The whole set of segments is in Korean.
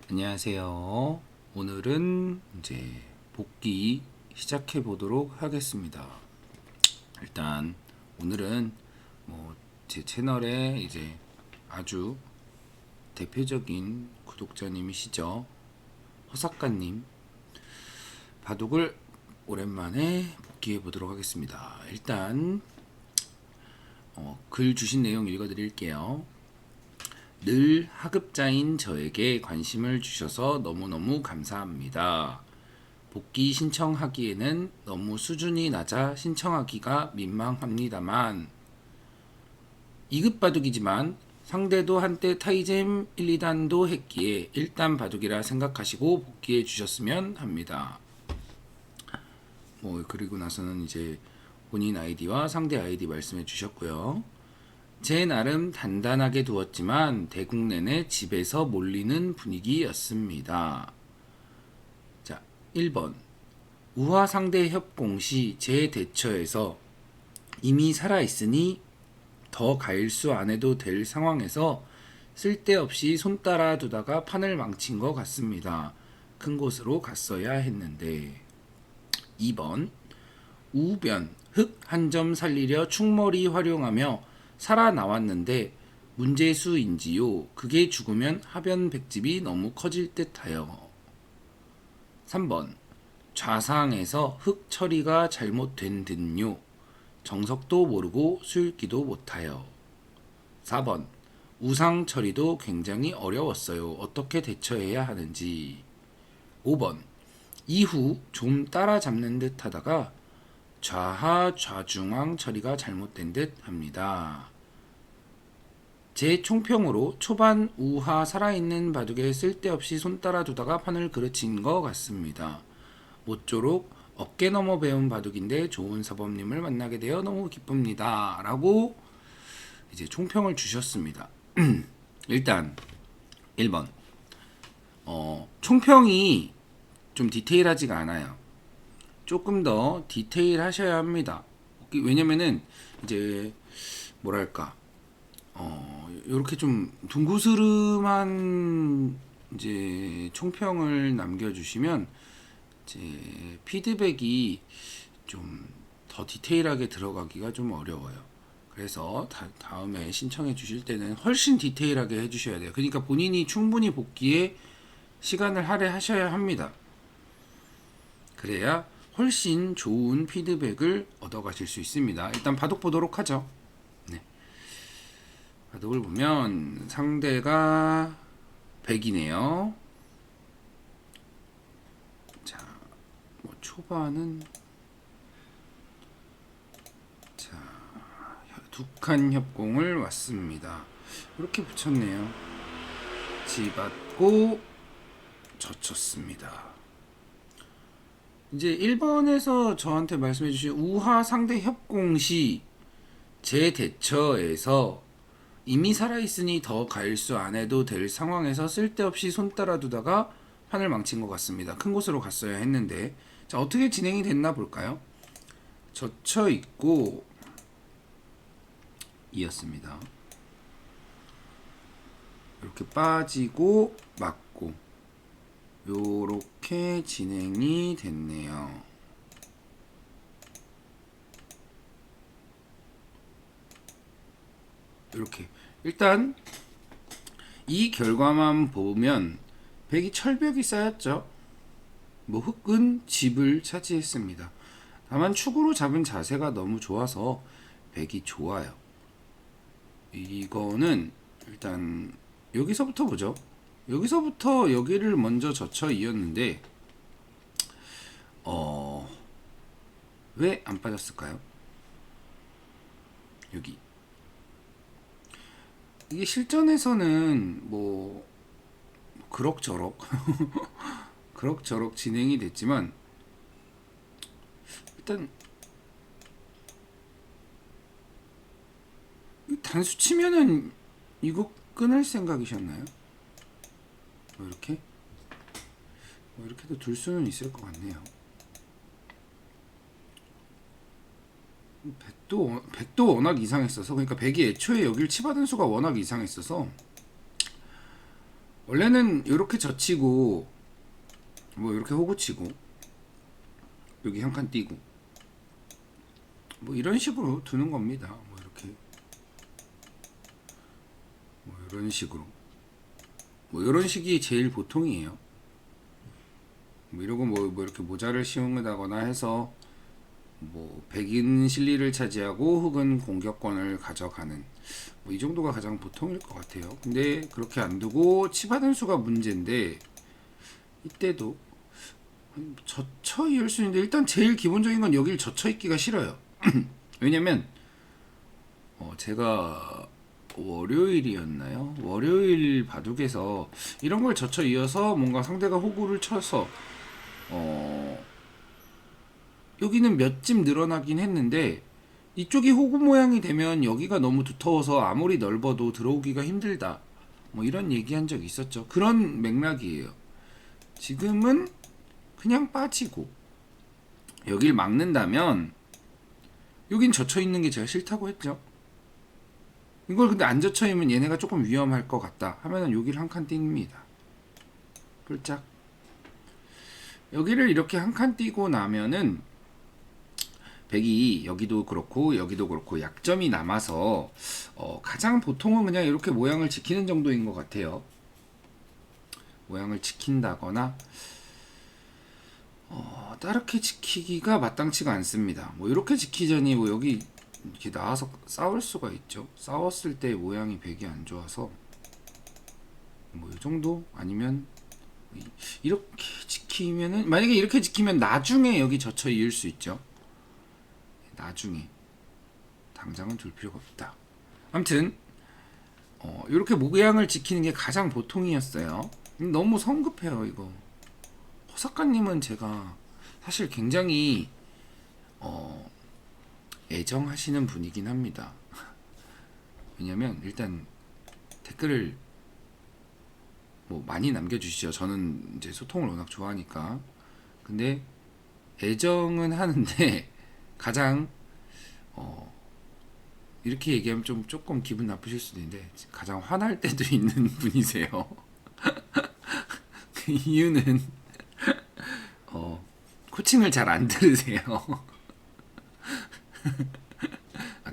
안녕하세요. 오늘은 이제 복귀 시작해 보도록 하겠습니다. 일단 오늘은 제 채널에 이제 아주 대표적인 구독자님이시죠. 허사카님 바둑을 오랜만에 복귀해 보도록 하겠습니다. 일단 글 주신 내용 읽어 드릴게요. 늘 하급자인 저에게 관심을 주셔서 너무너무 감사합니다. 복귀 신청하기에는 너무 수준이 낮아 신청하기가 민망합니다만 2급 바둑이지만 상대도 한때 타이잼 1, 2단도 했기에 1단 바둑이라 생각하시고 복귀해 주셨으면 합니다. 그리고 나서는 이제 본인 아이디와 상대 아이디 말씀해 주셨고요. 제 나름 단단하게 두었지만 대국 내내 집에서 몰리는 분위기였습니다. 자, 1번. 우화 상대 협공 시 제 대처에서 이미 살아있으니 더 가일수 안 해도 될 상황에서 쓸데없이 손 따라 두다가 판을 망친 것 같습니다. 큰 곳으로 갔어야 했는데. 2번. 우변, 흙 한 점 살리려 충머리 활용하며 살아나왔는데 문제수인지요. 그게 죽으면 하변 백집이 너무 커질 듯하여. 3번. 좌상에서 흙 처리가 잘못된 듯요. 정석도 모르고 수읽기도 못하여. 4번. 우상 처리도 굉장히 어려웠어요. 어떻게 대처해야 하는지. 5번. 이후 좀 따라잡는 듯 하다가 좌하 좌중앙 처리가 잘못된 듯 합니다. 제 총평으로 초반 우하 살아있는 바둑에 쓸데없이 손 따라 두다가 판을 그르친 것 같습니다. 모쪼록 어깨 넘어 배운 바둑인데 좋은 사범님을 만나게 되어 너무 기쁩니다. 라고 이제 총평을 주셨습니다. 일단 1번 총평이 좀 디테일하지가 않아요. 조금 더 디테일 하셔야 합니다. 왜냐면은 이제 뭐랄까 이렇게 좀 둥구스름한 이제 총평을 남겨주시면 이제 피드백이 좀 더 디테일하게 들어가기가 좀 어려워요. 그래서 다음에 신청해 주실 때는 훨씬 디테일하게 해주셔야 돼요. 그러니까 본인이 충분히 복귀에 시간을 할애하셔야 합니다. 그래야 훨씬 좋은 피드백을 얻어가실 수 있습니다. 일단 바둑 보도록 하죠. 네. 바둑을 보면 상대가 100이네요. 자, 초반은 두 칸 협공을 왔습니다. 이렇게 붙였네요. 지받고 젖혔습니다. 이제 1번에서 저한테 말씀해 주신 우하 상대 협공 시 제 대처에서 이미 살아있으니 더 가일수 안 해도 될 상황에서 쓸데없이 손 따라 두다가 판을 망친 것 같습니다. 큰 곳으로 갔어야 했는데. 자, 어떻게 진행이 됐나 볼까요? 젖혀 있고 이었습니다. 이렇게 빠지고 맞고 요렇게 진행이 됐네요. 이렇게 일단 이 결과만 보면 백이 철벽이 쌓였죠. 흙은 집을 차지했습니다. 다만 축으로 잡은 자세가 너무 좋아서 백이 좋아요. 이거는 일단 여기서부터 보죠. 여기서부터 여기를 먼저 젖혀 이었는데 왜 안 빠졌을까요? 여기 이게 실전에서는 그럭저럭 그럭저럭 진행이 됐지만 일단 단수 치면은 이거 끊을 생각이셨나요? 이렇게도 둘 수는 있을 것 같네요. 백도 워낙 이상했어서, 그러니까 백이 애초에 여길 치받은 수가 워낙 이상했어서 원래는 이렇게 젖히고 뭐 이렇게 호구치고 여기 한 칸 띄고 뭐 이런 식으로 두는 겁니다. 뭐 이렇게 뭐 이런 식으로 뭐 이런 식이 제일 보통이에요. 뭐 이러고 뭐 이렇게 모자를 씌운다거나 해서 뭐 백인 실리를 차지하고 혹은 공격권을 가져가는 뭐 이 정도가 가장 보통일 것 같아요. 근데 그렇게 안 두고 치받은 수가 문제인데 이때도 젖혀 이을 수 있는데 일단 제일 기본적인 건 여길 젖혀 있기가 싫어요. 왜냐면 제가 월요일이었나요? 월요일 바둑에서 이런 걸 젖혀 이어서 뭔가 상대가 호구를 쳐서 여기는 몇 집 늘어나긴 했는데 이쪽이 호구 모양이 되면 여기가 너무 두터워서 아무리 넓어도 들어오기가 힘들다. 뭐 이런 얘기한 적이 있었죠. 그런 맥락이에요. 지금은 그냥 빠지고 여길 막는다면 여긴 젖혀 있는 게 제가 싫다고 했죠. 이걸 근데 안 젖혀 있으면 얘네가 조금 위험할 것 같다 하면은 여기를 한 칸 띄웁니다. 폴짝. 여기를 이렇게 한 칸 띄고 나면은 백이 여기도 그렇고 여기도 그렇고 약점이 남아서 가장 보통은 그냥 이렇게 모양을 지키는 정도인 것 같아요. 모양을 지킨다거나 따르게 지키기가 마땅치가 않습니다. 뭐 이렇게 지키자니 뭐 여기 이렇게 나와서 싸울 수가 있죠. 싸웠을 때 모양이 백이 안 좋아서 뭐 이 정도 아니면 이렇게 지키면은 만약에 이렇게 지키면 나중에 여기 젖혀 이을 수 있죠. 나중에 당장은 둘 필요가 없다. 아무튼 이렇게 모양을 지키는 게 가장 보통이었어요. 너무 성급해요 이거. 허사카님은 제가 사실 굉장히 애정하시는 분이긴 합니다. 왜냐면 일단 댓글을 뭐 많이 남겨주시죠. 저는 이제 소통을 워낙 좋아하니까. 근데 애정은 하는데 가장 이렇게 얘기하면 좀 조금 기분 나쁘실 수도 있는데 가장 화날 때도 있는 분이세요. 그 이유는 코칭을 잘 안 들으세요.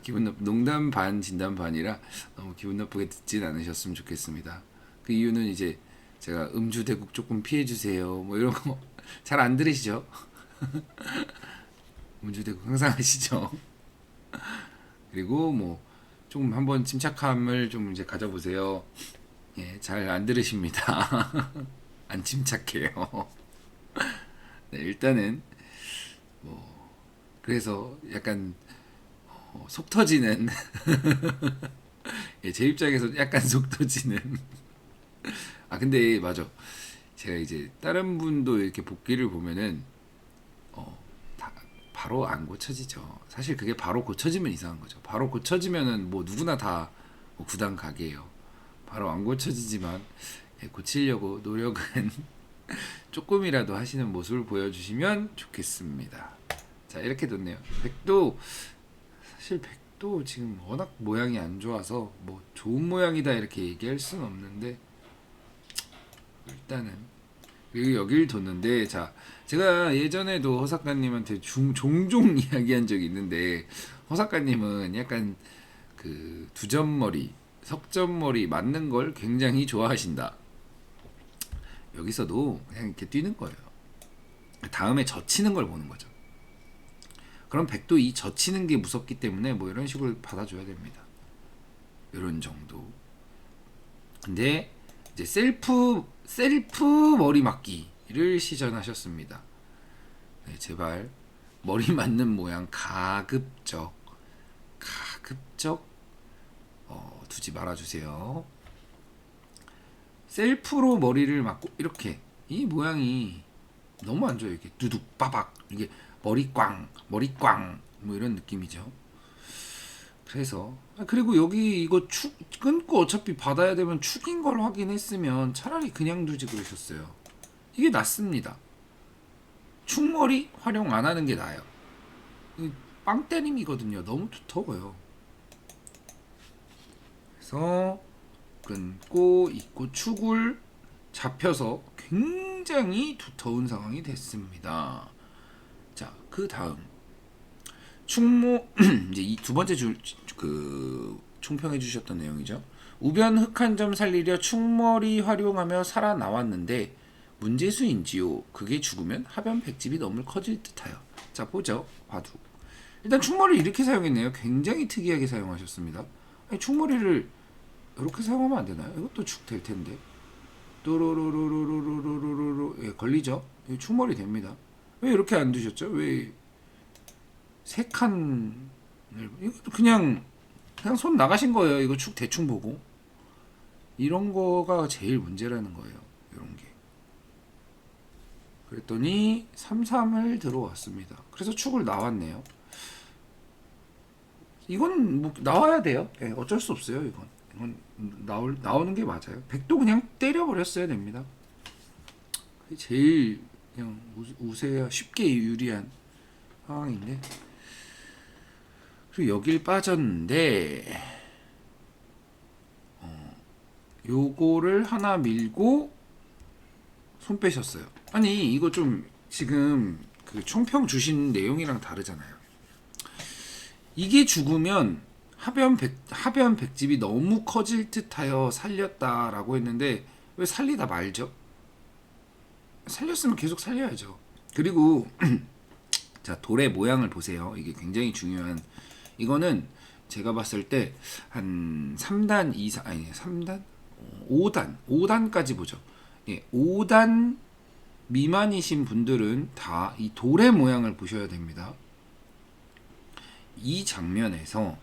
기분 농담 반 진담 반이라 너무 기분 나쁘게 듣진 않으셨으면 좋겠습니다. 그 이유는 이제 제가 음주 대국 조금 피해 주세요. 뭐 이런 거 잘 안 들으시죠? 음주 대국 항상 하시죠. 그리고 뭐 좀 한번 침착함을 좀 이제 가져보세요. 예, 잘 안 들으십니다. 안 침착해요. 네, 일단은 뭐 그래서 약간 속 터지는 예, 제 입장에서 약간 속 터지는 근데 맞아. 제가 이제 다른 분도 이렇게 복귀를 보면은 바로 안 고쳐지죠. 사실 그게 바로 고쳐지면 이상한 거죠. 바로 고쳐지면은 뭐 누구나 다뭐 구단 가게예요. 바로 안 고쳐지지만 예, 고치려고 노력은 조금이라도 하시는 모습을 보여주시면 좋겠습니다. 자 이렇게 됐네요. 백도 사실 백도 지금 워낙 모양이 안 좋아서 뭐 좋은 모양이다 이렇게 얘기할 수는 없는데 일단은 그리고 여길 뒀는데 자 제가 예전에도 허사카님한테 종종 이야기한 적이 있는데 허사카님은 약간 그 두점머리 석점머리 맞는 걸 굉장히 좋아하신다. 여기서도 그냥 이렇게 뛰는 거예요. 다음에 젖히는 걸 보는 거죠. 그럼 백도 이 젖히는 게 무섭기 때문에 뭐 이런 식으로 받아줘야 됩니다. 이런 정도. 근데 이제 셀프 머리 맞기를 시전하셨습니다. 네, 제발 머리 맞는 모양 가급적 두지 말아주세요. 셀프로 머리를 맞고 이렇게 이 모양이 너무 안 좋아요. 이게 두둑 빠박 이게 머리 꽝 뭐 이런 느낌이죠. 그래서 그리고 여기 이거 축 끊고 어차피 받아야 되면 축인 걸 확인했으면 차라리 그냥 두지 그러셨어요. 이게 낫습니다. 축머리 활용 안 하는 게 나아요. 빵 때림이거든요. 너무 두터워요. 그래서 끊고 있고 축을 잡혀서 굉장히 두터운 상황이 됐습니다. 자, 그 다음 충모 이제 이 두 번째 그 총평해 주셨던 내용이죠. 우변 흙 한 점 살리려 충머리 활용하며 살아나왔는데 문제수인지요. 그게 죽으면 하변 백집이 너무 커질 듯하여. 자, 보죠. 바둑. 일단 충머리를 이렇게 사용했네요. 굉장히 특이하게 사용하셨습니다. 아니, 충머리를 이렇게 사용하면 안 되나요? 이것도 죽 될 텐데. 또로로로로로로로로로 예, 걸리죠. 충머리 됩니다. 왜 이렇게 안 두셨죠? 왜 세 칸을 이것도 그냥 손 나가신 거예요. 이거 축 대충 보고 이런 거가 제일 문제라는 거예요. 이런 게. 그랬더니 3-3을 들어왔습니다. 그래서 축을 나왔네요. 이건 뭐 나와야 돼요. 네, 어쩔 수 없어요. 이건 나오는 게 맞아요. 백도 그냥 때려버렸어야 됩니다. 그게 제일 그냥 우세야 쉽게 유리한 상황인데. 그리고 여길 빠졌는데 요거를 하나 밀고 손 빼셨어요. 아니 이거 좀 지금 그 총평 주신 내용이랑 다르잖아요. 이게 죽으면 하변 백집이 너무 커질 듯하여 살렸다라고 했는데 왜 살리다 말죠? 살렸으면 계속 살려야죠. 그리고 자, 돌의 모양을 보세요. 이게 굉장히 중요한. 이거는 제가 봤을 때 한 3단 이상 아니 3단 5단까지 보죠. 예, 5단 미만이신 분들은 다 이 돌의 모양을 보셔야 됩니다. 이 장면에서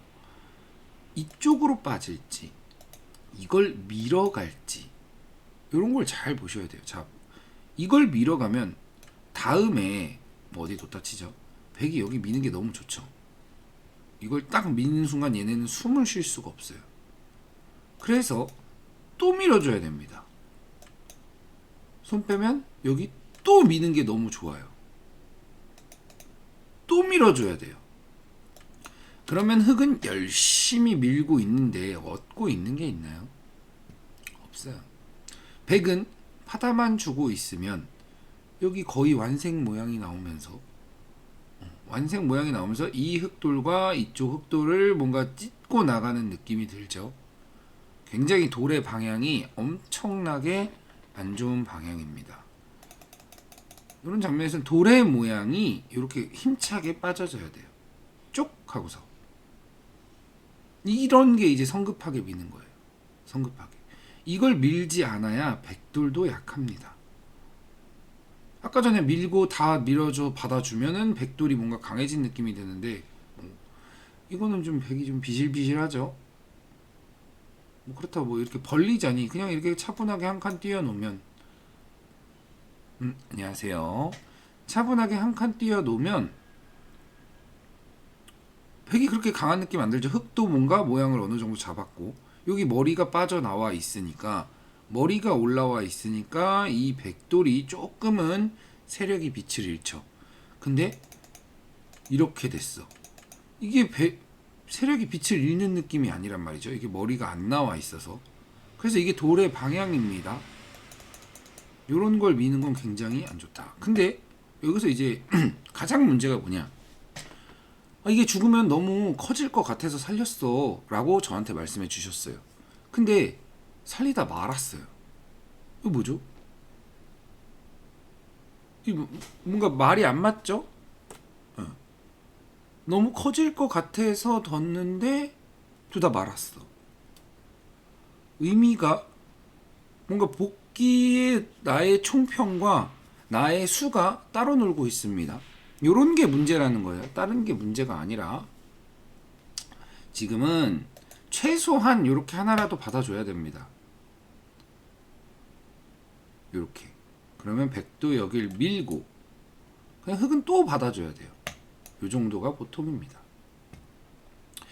이쪽으로 빠질지 이걸 밀어갈지 이런 걸 잘 보셔야 돼요. 자, 이걸 밀어가면 다음에 뭐 어디 뒀다 치죠. 백이 여기 미는 게 너무 좋죠. 이걸 딱 미는 순간 얘네는 숨을 쉴 수가 없어요. 그래서 또 밀어줘야 됩니다. 손 빼면 여기 또 미는 게 너무 좋아요. 또 밀어줘야 돼요. 그러면 흙은 열심히 밀고 있는데 얻고 있는 게 있나요? 없어요. 백은 파다만 주고 있으면 여기 거의 완생 모양이 나오면서 이 흑돌과 이쪽 흑돌을 뭔가 찢고 나가는 느낌이 들죠. 굉장히 돌의 방향이 엄청나게 안 좋은 방향입니다. 이런 장면에서는 돌의 모양이 이렇게 힘차게 빠져져야 돼요. 쭉 하고서. 이런 게 이제 성급하게 미는 거예요. 성급하게. 이걸 밀지 않아야 백돌도 약합니다. 아까 전에 밀고 다 밀어줘 받아주면은 백돌이 뭔가 강해진 느낌이 드는데 이거는 좀 백이 좀 비실비실하죠. 뭐 그렇다고 뭐 이렇게 벌리자니 그냥 이렇게 차분하게 한 칸 띄워놓으면 안녕하세요. 차분하게 한 칸 띄워놓으면 백이 그렇게 강한 느낌 안 들죠. 흙도 뭔가 모양을 어느 정도 잡았고 여기 머리가 빠져나와 있으니까 머리가 올라와 있으니까 이 백돌이 조금은 세력이 빛을 잃죠. 근데 이렇게 됐어. 이게 세력이 빛을 잃는 느낌이 아니란 말이죠. 이게 머리가 안 나와 있어서. 그래서 이게 돌의 방향입니다. 요런 걸 미는 건 굉장히 안 좋다. 근데 여기서 이제 가장 문제가 뭐냐. 이게 죽으면 너무 커질 것 같아서 살렸어 라고 저한테 말씀해 주셨어요. 근데 살리다 말았어요. 이거 뭐죠? 이거 뭔가 말이 안 맞죠? 너무 커질 것 같아서 뒀는데 두다 말았어. 의미가 뭔가 복귀의 나의 총평과 나의 수가 따로 놀고 있습니다. 요런 게 문제라는 거예요. 다른 게 문제가 아니라 지금은 최소한 요렇게 하나라도 받아줘야 됩니다. 요렇게. 그러면 백도 여길 밀고 그냥 흙은 또 받아줘야 돼요. 요 정도가 보통입니다.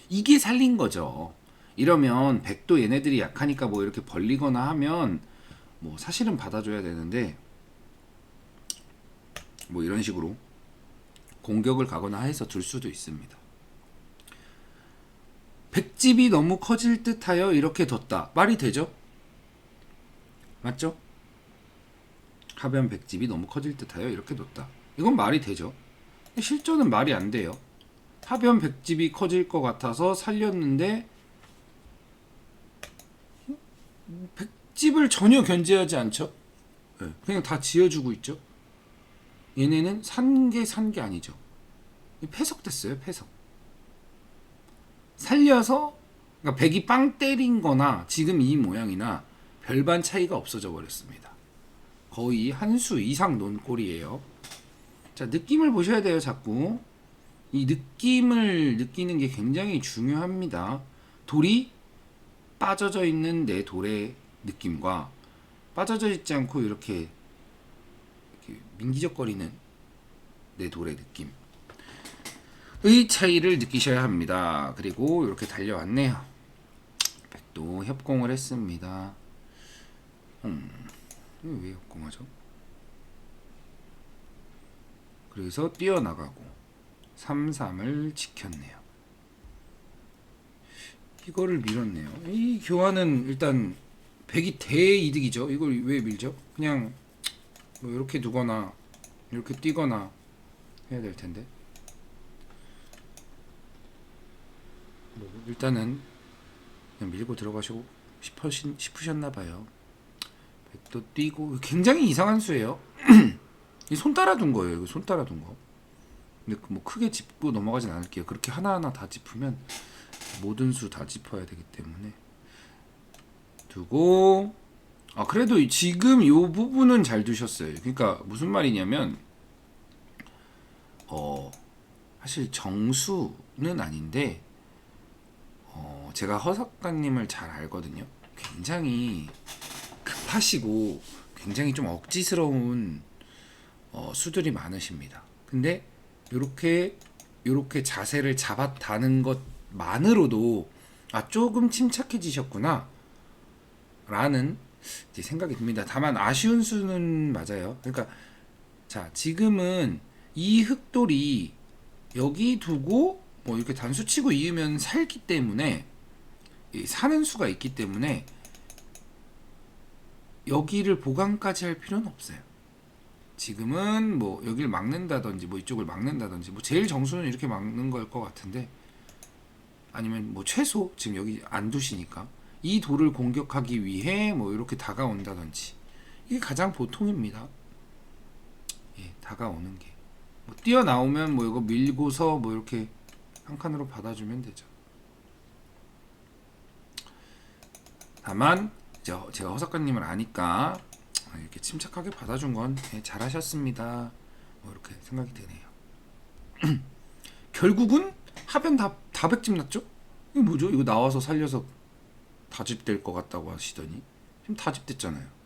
이게 살린 거죠. 이러면 백도 얘네들이 약하니까 뭐 이렇게 벌리거나 하면 뭐 사실은 받아줘야 되는데 뭐 이런 식으로 공격을 가거나 해서 둘 수도 있습니다. 백집이 너무 커질 듯하여 이렇게 뒀다. 말이 되죠? 맞죠? 하변 백집이 너무 커질 듯하여 이렇게 뒀다. 이건 말이 되죠. 실전은 말이 안 돼요. 하변 백집이 커질 것 같아서 살렸는데 백집을 전혀 견제하지 않죠. 그냥 다 지어주고 있죠. 얘네는 산 게 아니죠. 패석됐어요. 패석. 살려서 그러니까 백이 빵 때린 거나 지금 이 모양이나 별반 차이가 없어져 버렸습니다. 거의 한 수 이상 논 꼴이에요. 자, 느낌을 보셔야 돼요. 자꾸 이 느낌을 느끼는 게 굉장히 중요합니다. 돌이 빠져져 있는 내 돌의 느낌과 빠져져 있지 않고 이렇게 민기적거리는 내 돌의 느낌의 차이를 느끼셔야 합니다. 그리고 이렇게 달려왔네요. 백도 협공을 했습니다. 왜 협공하죠? 그래서 뛰어나가고 3-3을 지켰네요. 이거를 밀었네요. 이 교환은 일단 백이 대이득이죠. 이걸 왜 밀죠? 그냥 뭐 이렇게 두거나 이렇게 뛰거나 해야 될 텐데. 뭐 일단은 그냥 밀고 들어가시고 싶으셨나 봐요. 백도 뛰고 굉장히 이상한 수예요. 이 손 따라 둔 거예요. 이거 손 따라 둔 거. 근데 뭐 크게 짚고 넘어가진 않을게요. 그렇게 하나하나 다 짚으면 모든 수 다 짚어야 되기 때문에 두고 그래도 지금 요 부분은 잘 두셨어요. 그러니까 무슨 말이냐면 사실 정수는 아닌데 제가 허 작가님을 잘 알거든요. 굉장히 급하시고 굉장히 좀 억지스러운 수들이 많으십니다. 근데 요렇게 자세를 잡았다는 것만으로도 조금 침착해지셨구나 라는 이제 생각이 듭니다. 다만 아쉬운 수는 맞아요. 그러니까 자, 지금은 이 흑돌이 여기 두고 뭐 이렇게 단수 치고 이으면 살기 때문에 사는 수가 있기 때문에 여기를 보강까지 할 필요는 없어요. 지금은 뭐 여기를 막는다든지 뭐 이쪽을 막는다든지 뭐 제일 정수는 이렇게 막는 걸 것 같은데, 아니면 뭐 최소 지금 여기 안 두시니까 이 돌을 공격하기 위해 뭐 이렇게 다가온다든지, 이게 가장 보통입니다. 다가오는 게 뭐 뛰어나오면 뭐 이거 밀고서 뭐 이렇게 한 칸으로 받아주면 되죠. 다만 제가 허 작가님을 아니까 이렇게 침착하게 받아준 건 잘하셨습니다. 뭐 이렇게 생각이 드네요. 결국은 하변 다 백집 났죠? 이거 뭐죠? 이거 나와서 살려서 다집될 것 같다고 하시더니 지금 다집됐잖아요.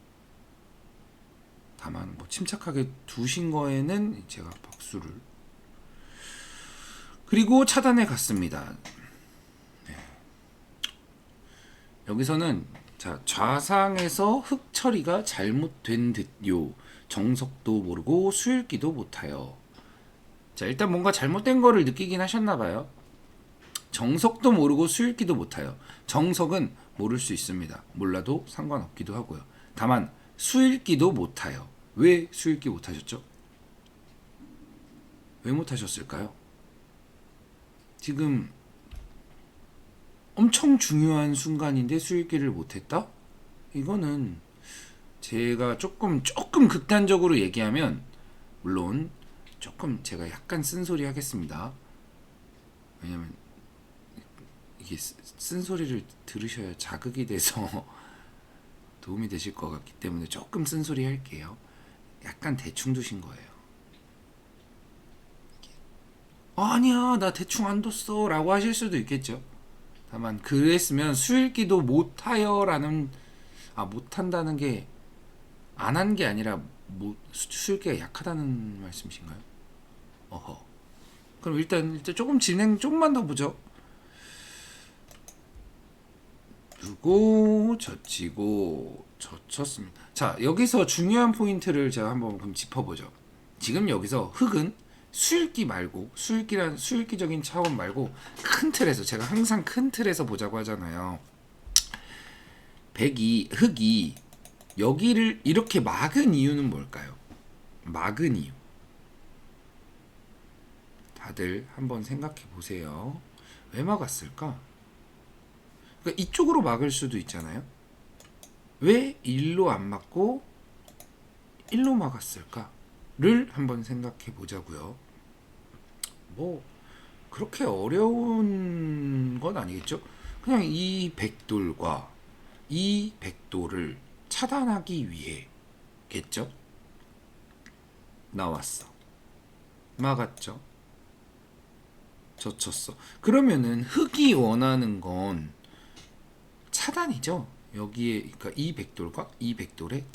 다만 뭐 침착하게 두신 거에는 제가 박수를. 그리고 차단해 갔습니다. 여기서는 자, 좌상에서 흙 처리가 잘못된 듯요. 정석도 모르고 수읽기도 못하여. 자, 일단 뭔가 잘못된 거를 느끼긴 하셨나봐요. 정석도 모르고 수읽기도 못하여. 정석은 모를 수 있습니다. 몰라도 상관없기도 하고요. 다만 수읽기도 못하여. 왜 수읽기 못하셨죠? 왜 못하셨을까요? 지금 엄청 중요한 순간인데 수읽기를 못했다? 이거는 제가 조금 극단적으로 얘기하면, 물론 조금 제가 약간 쓴소리 하겠습니다. 왜냐면 이게 쓴소리를 들으셔야 자극이 돼서 도움이 되실 것 같기 때문에 조금 쓴소리 할게요. 약간 대충 두신 거예요. 아니야, 나 대충 안 뒀어 라고 하실 수도 있겠죠. 다만 그랬으면 수읽기도 못하여 라는, 못한다는 게 안 한 게 아니라 수읽기가 약하다는 말씀이신가요? 어허. 그럼 일단 조금 진행 조금만 더 보죠. 두고 젖히고 젖혔습니다. 자, 여기서 중요한 포인트를 제가 한번 그럼 짚어보죠. 지금 여기서 흙은 수읽기 말고, 수읽기적인 차원 말고 큰 틀에서, 제가 항상 큰 틀에서 보자고 하잖아요. 흙이 여기를 이렇게 막은 이유는 뭘까요? 막은 이유. 다들 한번 생각해 보세요. 왜 막았을까? 그러니까 이쪽으로 막을 수도 있잖아요. 왜 일로 안 막고 일로 막았을까를 한번 생각해 보자고요. 뭐 그렇게 어려운 건 아니겠죠? 그냥 이 백돌과 이 백돌을 차단하기 위해겠죠? 나왔어. 막았죠. 젖혔어. 그러면은 흙이 원하는 건 차단이죠. 여기에 그러니까 이 백돌과 이 백돌의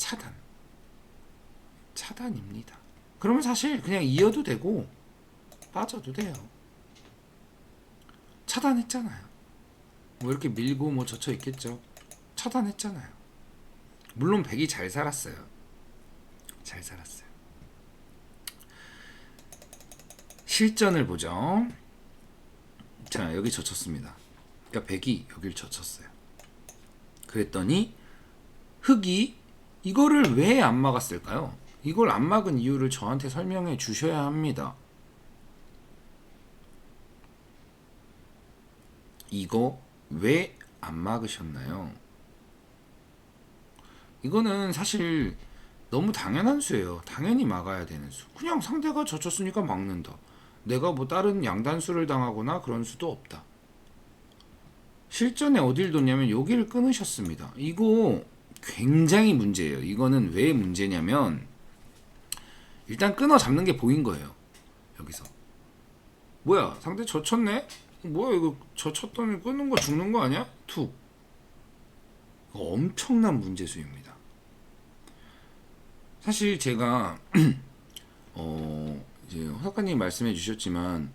차단입니다. 그러면 사실 그냥 이어도 되고 빠져도 돼요. 차단했잖아요. 뭐 이렇게 밀고 뭐 젖혀 있겠죠. 차단했잖아요. 물론 백이 잘 살았어요. 잘 살았어요. 실전을 보죠. 자, 여기 젖혔습니다. 그러니까 백이 여길 젖혔어요. 그랬더니 흑이 이거를 왜 안 막았을까요? 이걸 안 막은 이유를 저한테 설명해 주셔야 합니다. 이거 왜 안 막으셨나요? 이거는 사실 너무 당연한 수예요. 당연히 막아야 되는 수. 그냥 상대가 젖혔으니까 막는다. 내가 뭐 다른 양단수를 당하거나 그런 수도 없다. 실전에 어딜 뒀냐면 여기를 끊으셨습니다. 이거 굉장히 문제예요. 이거는 왜 문제냐면 일단 끊어 잡는 게 보인 거예요. 여기서 뭐야 상대 젖혔네? 뭐야 이거 젖혔더니 끊는 거 죽는 거 아니야? 툭. 이거 엄청난 문제수입니다. 사실 제가 이제 허작가님 말씀해 주셨지만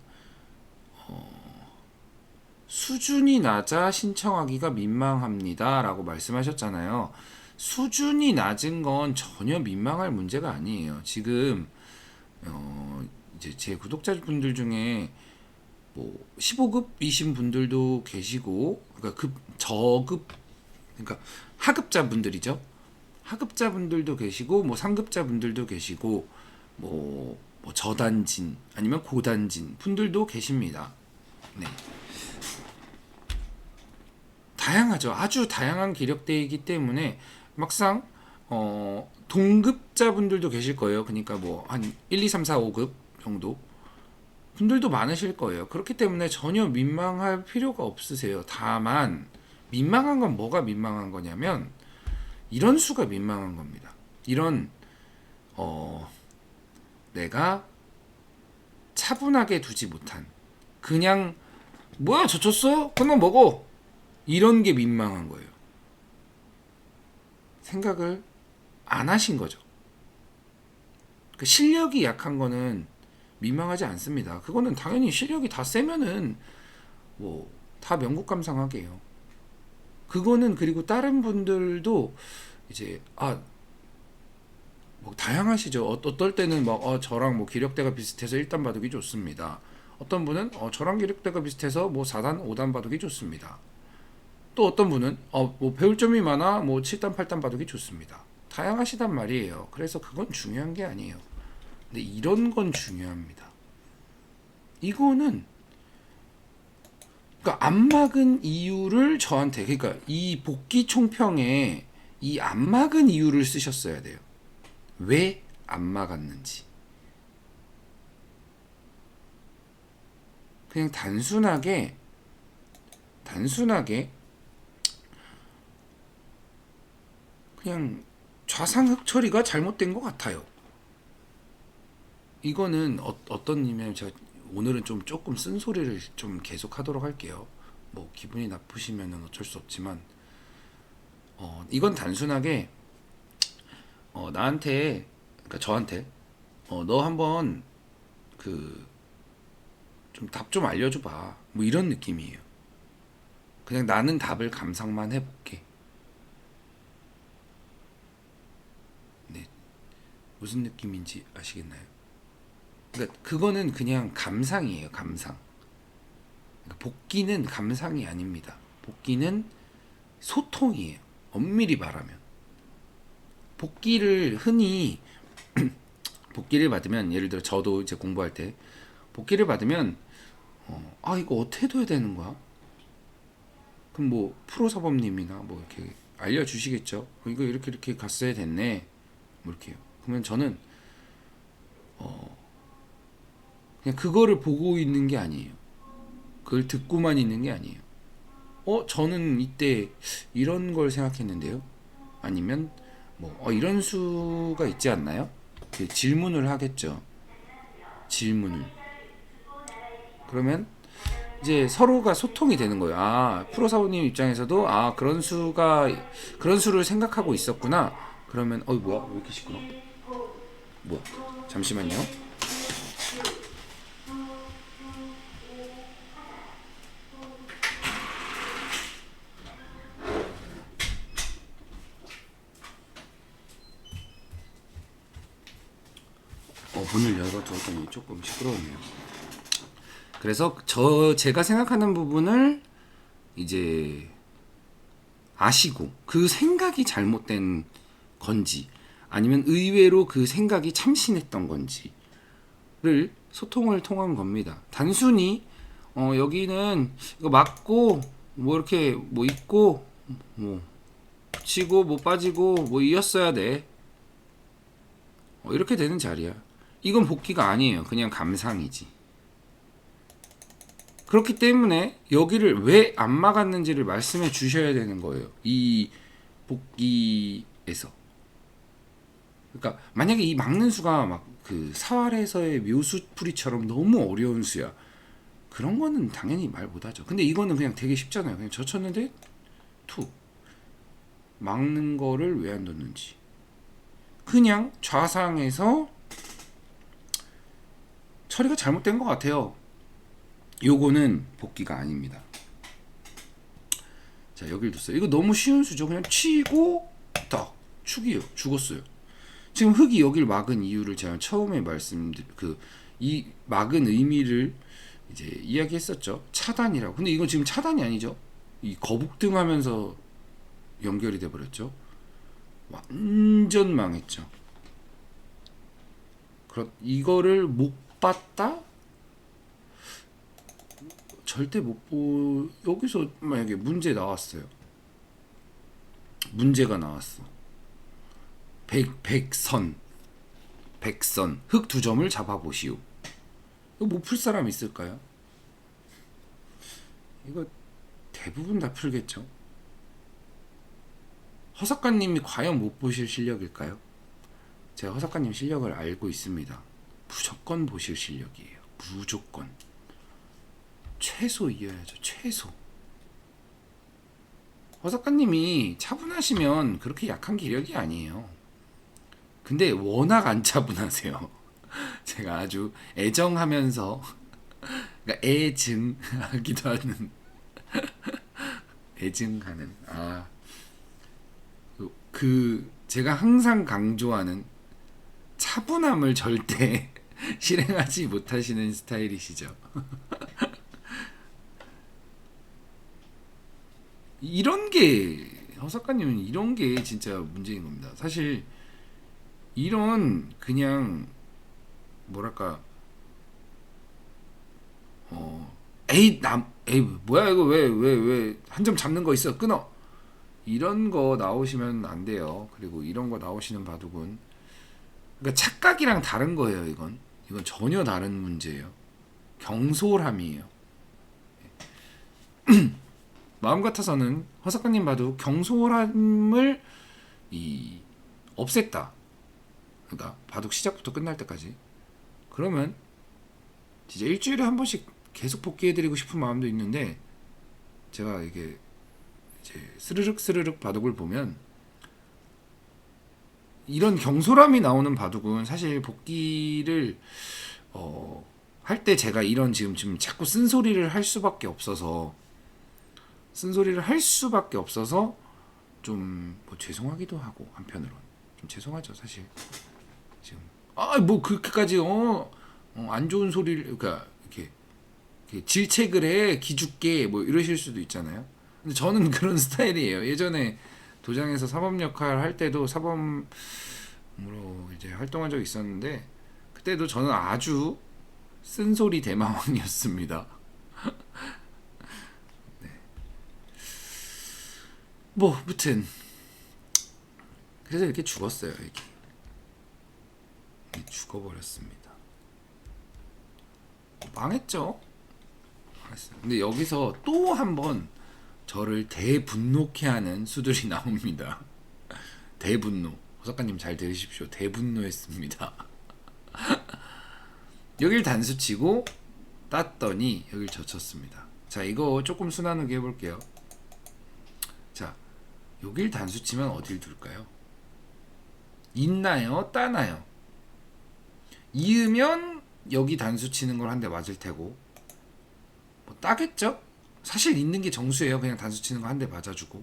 수준이 낮아 신청하기가 민망합니다 라고 말씀하셨잖아요. 수준이 낮은 건 전혀 민망할 문제가 아니에요. 지금 이제 제 구독자분들 중에 뭐 15급이신 분들도 계시고, 그러니까 저급, 그러니까 하급자분들이죠. 하급자분들도 계시고, 뭐 상급자분들도 계시고, 뭐 저단진 아니면 고단진 분들도 계십니다. 네. 다양하죠. 아주 다양한 기력대이기 때문에 막상 동급자분들도 계실 거예요. 그러니까 뭐 한 1, 2, 3, 4, 5급 정도 분들도 많으실 거예요. 그렇기 때문에 전혀 민망할 필요가 없으세요. 다만 민망한 건 뭐가 민망한 거냐면 이런 수가 민망한 겁니다. 이런 내가 차분하게 두지 못한, 그냥 뭐야 젖혔어? 그만 먹어, 이런 게 민망한 거예요. 생각을 안 하신 거죠. 그 실력이 약한 거는 민망하지 않습니다. 그거는 당연히 실력이 다 세면은 뭐 다 명국감상하게요. 그거는 그리고 다른 분들도 이제 뭐 다양하시죠. 어떨 때는 막 저랑 뭐 기력대가 비슷해서 1단 바둑이 좋습니다. 어떤 분은 저랑 기력대가 비슷해서 뭐 4단, 5단 바둑이 좋습니다. 또 어떤 분은 뭐 배울 점이 많아 뭐 7단, 8단 바둑이 좋습니다. 다양하시단 말이에요. 그래서 그건 중요한 게 아니에요. 근데 이런 건 중요합니다. 이거는 그러니까 안 막은 이유를 저한테, 그러니까 이 복귀 총평에 이 안 막은 이유를 쓰셨어야 돼요. 왜 안 막았는지. 그냥 단순하게 그냥 좌상흑 처리가 잘못된 것 같아요. 이거는 어떤 님이면 제가 오늘은 좀 조금 쓴소리를 좀 계속 하도록 할게요. 뭐 기분이 나쁘시면 어쩔 수 없지만 이건 단순하게 나한테, 그러니까 저한테 너 한번 그 좀 답 좀 알려줘봐, 뭐 이런 느낌이에요. 그냥 나는 답을 감상만 해볼게. 네, 무슨 느낌인지 아시겠나요? 그러니까 그거는 그냥 감상이에요. 감상. 그러니까 복귀는 감상이 아닙니다. 복귀는 소통이에요. 엄밀히 말하면. 복귀를 흔히 복귀를 받으면, 예를 들어 저도 이제 공부할 때 복귀를 받으면 아 이거 어떻게 둬야 되는 거야? 그럼 뭐 프로 사범님이나 뭐 이렇게 알려주시겠죠. 이거 이렇게 이렇게 갔어야 됐네. 뭐 이렇게요. 그러면 저는 그냥 그거를 보고 있는 게 아니에요. 그걸 듣고만 있는 게 아니에요. 저는 이때 이런 걸 생각했는데요. 아니면 뭐 이런 수가 있지 않나요? 그 질문을 하겠죠. 질문을. 그러면 이제 서로가 소통이 되는 거예요. 아, 프로 사부님 입장에서도 아, 그런 수를 생각하고 있었구나. 그러면 뭐야? 왜 이렇게 시끄러? 뭐야? 잠시만요. 문을 열어두었더니 조금 시끄러우네요. 그래서 제가 생각하는 부분을 이제 아시고 그 생각이 잘못된 건지 아니면 의외로 그 생각이 참신했던 건지를 소통을 통한 겁니다. 단순히 여기는 이거 맞고 뭐 이렇게 뭐 있고 뭐 치고 뭐 빠지고 뭐 이었어야 돼. 이렇게 되는 자리야. 이건 복귀가 아니에요. 그냥 감상이지. 그렇기 때문에 여기를 왜 안 막았는지를 말씀해 주셔야 되는 거예요. 이 복귀에서. 그러니까 만약에 이 막는 수가 막 그 사활에서의 묘수풀이처럼 너무 어려운 수야. 그런 거는 당연히 말 못하죠. 근데 이거는 그냥 되게 쉽잖아요. 그냥 젖혔는데 투 막는 거를 왜 안 뒀는지. 그냥 좌상에서 처리가 잘못된 것 같아요. 요거는 복귀가 아닙니다. 자, 여길 뒀어요. 이거 너무 쉬운 수죠. 그냥 치고 딱 축이에요. 죽었어요. 지금 흙이 여길 막은 이유를 제가 처음에 이 막은 의미를 이제 이야기했었죠. 차단이라고. 근데 이건 지금 차단이 아니죠. 이 거북등하면서 연결이 돼 버렸죠. 완전 망했죠. 이거를 못 봤다? 절대 여기서 만약에 문제 나왔어요. 문제가 나왔어. 백선 흙 2점을 잡아보시오. 이거 못 풀 사람 있을까요? 이거 대부분 다 풀겠죠. 허석가님이 과연 못 보실 실력일까요? 제가 허석가님 실력을 알고 있습니다. 무조건 보실 실력이에요. 무조건. 최소 이어야죠. 최소. 허석가님이 차분하시면 그렇게 약한 기력이 아니에요. 근데 워낙 안 차분하세요. 제가 아주 애정하면서 그러니까 애증하기도 하는 애증하는 제가 항상 강조하는 차분함을 절대 실행하지 못하시는 스타일이시죠. 이런 게 허석가님은 이런 게 진짜 문제인 겁니다. 사실 이런 그냥 뭐랄까 에이 뭐야 이거 왜 한 점 잡는 거 있어 끊어 이런 거 나오시면 안 돼요. 그리고 이런 거 나오시는 바둑은 그러니까 착각이랑 다른 거예요. 이건 전혀 다른 문제예요. 경솔함이에요. 마음 같아서는 허석가님 봐도 경솔함을 없앴다. 그러니까 바둑 시작부터 끝날 때까지. 그러면 진짜 일주일에 한 번씩 계속 복귀해드리고 싶은 마음도 있는데 제가 이게 이제 스르륵 바둑을 보면 이런 경솔함이 나오는 바둑은 사실 복귀를 할 때 제가 이런 지금 자꾸 쓴소리를 할 수밖에 없어서 좀 뭐 죄송하기도 하고 한편으로는 좀 죄송하죠 사실. 지금 뭐 그렇게까지 안 좋은 소리를 그러니까 이렇게 질책을 해 기죽게 뭐 이러실 수도 있잖아요. 근데 저는 그런 스타일이에요. 예전에 도장에서 사범 역할 할 때도 사범으로 이제 활동한 적이 있었는데 그때도 저는 아주 쓴소리 대마왕이었습니다. 뭐 무튼 그래서 이렇게 죽었어요. 이렇게 죽어버렸습니다. 망했죠. 근데 여기서 또 한 번 저를 대분노케 하는 수들이 나옵니다. 대분노. 허석가님 잘 들으십시오. 대분노했습니다. 여길 단수치고 땄더니 여길 젖혔습니다. 자, 이거 조금 순환하게 해볼게요. 자, 여길 단수치면 어딜 둘까요? 있나요? 따나요? 이으면 여기 단수치는 걸 한 대 맞을 테고 뭐 따겠죠? 사실 있는 게 정수예요. 그냥 단수치는 거 한 대 맞아주고.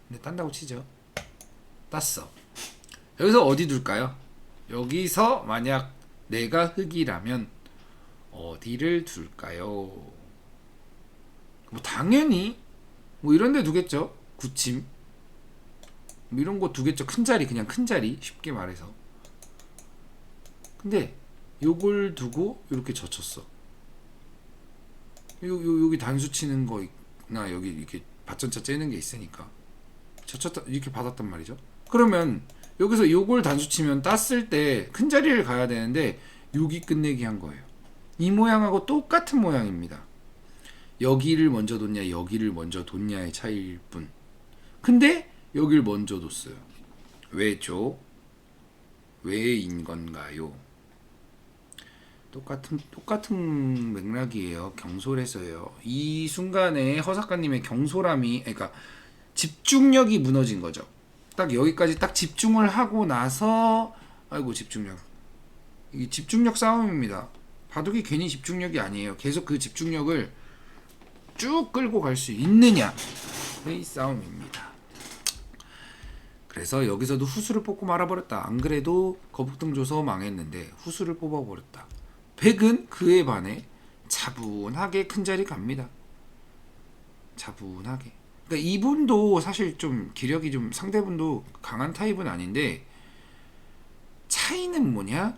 근데 딴다고 치죠. 땄어. 여기서 어디 둘까요? 여기서 만약 내가 흑이라면 어디를 둘까요? 뭐 당연히 뭐 이런 데 두겠죠. 구침 뭐 이런 거 두겠죠. 큰 자리, 그냥 큰 자리, 쉽게 말해서. 근데 요걸 두고 이렇게 젖혔어. 여기 단수 치는 거나 여기 이렇게 받전자 째는 게 있으니까 젖혔다 이렇게 받았단 말이죠. 그러면 여기서 요걸 단수 치면 땄을 때 큰 자리를 가야 되는데 여기 끝내기 한 거예요. 이 모양하고 똑같은 모양입니다. 여기를 먼저 뒀냐 여기를 먼저 뒀냐의 차이일 뿐. 근데 여길 먼저 뒀어요. 왜죠? 왜인 건가요? 똑같은 맥락이에요. 경솔해서요. 이 순간에 허작가님의 경솔함이, 그러니까 집중력이 무너진 거죠. 딱 여기까지 딱 집중을 하고 나서, 아이고 집중력. 이 집중력 싸움입니다. 바둑이 괜히 집중력이 아니에요. 계속 그 집중력을 쭉 끌고 갈 수 있느냐의 싸움입니다. 그래서 여기서도 후수를 뽑고 말아버렸다. 안 그래도 거북등 줘서 망했는데 후수를 뽑아버렸다. 백은 그에 반해 차분하게 큰 자리 갑니다. 차분하게. 그러니까 이분도 사실 좀 기력이 좀 상대분도 강한 타입은 아닌데 차이는 뭐냐?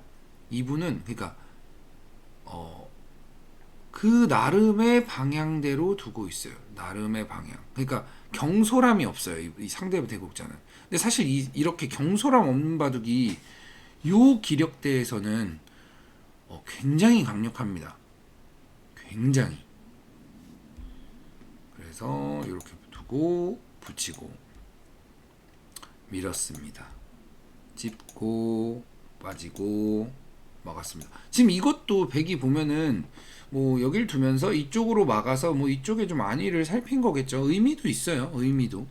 이분은 그러니까 그 나름의 방향대로 두고 있어요. 나름의 방향. 그러니까 경솔함이 없어요. 이 상대 대국자는. 근데 사실 이렇게 경솔함 없는 바둑이 요 기력대에서는 굉장히 강력합니다. 굉장히. 그래서 이렇게 두고 붙이고 밀었습니다. 짚고 빠지고 막았습니다. 지금 이것도 백이 보면은 뭐 여길 두면서 이쪽으로 막아서 뭐 이쪽에 좀 안위를 살핀 거겠죠. 의미도 있어요. 의미도.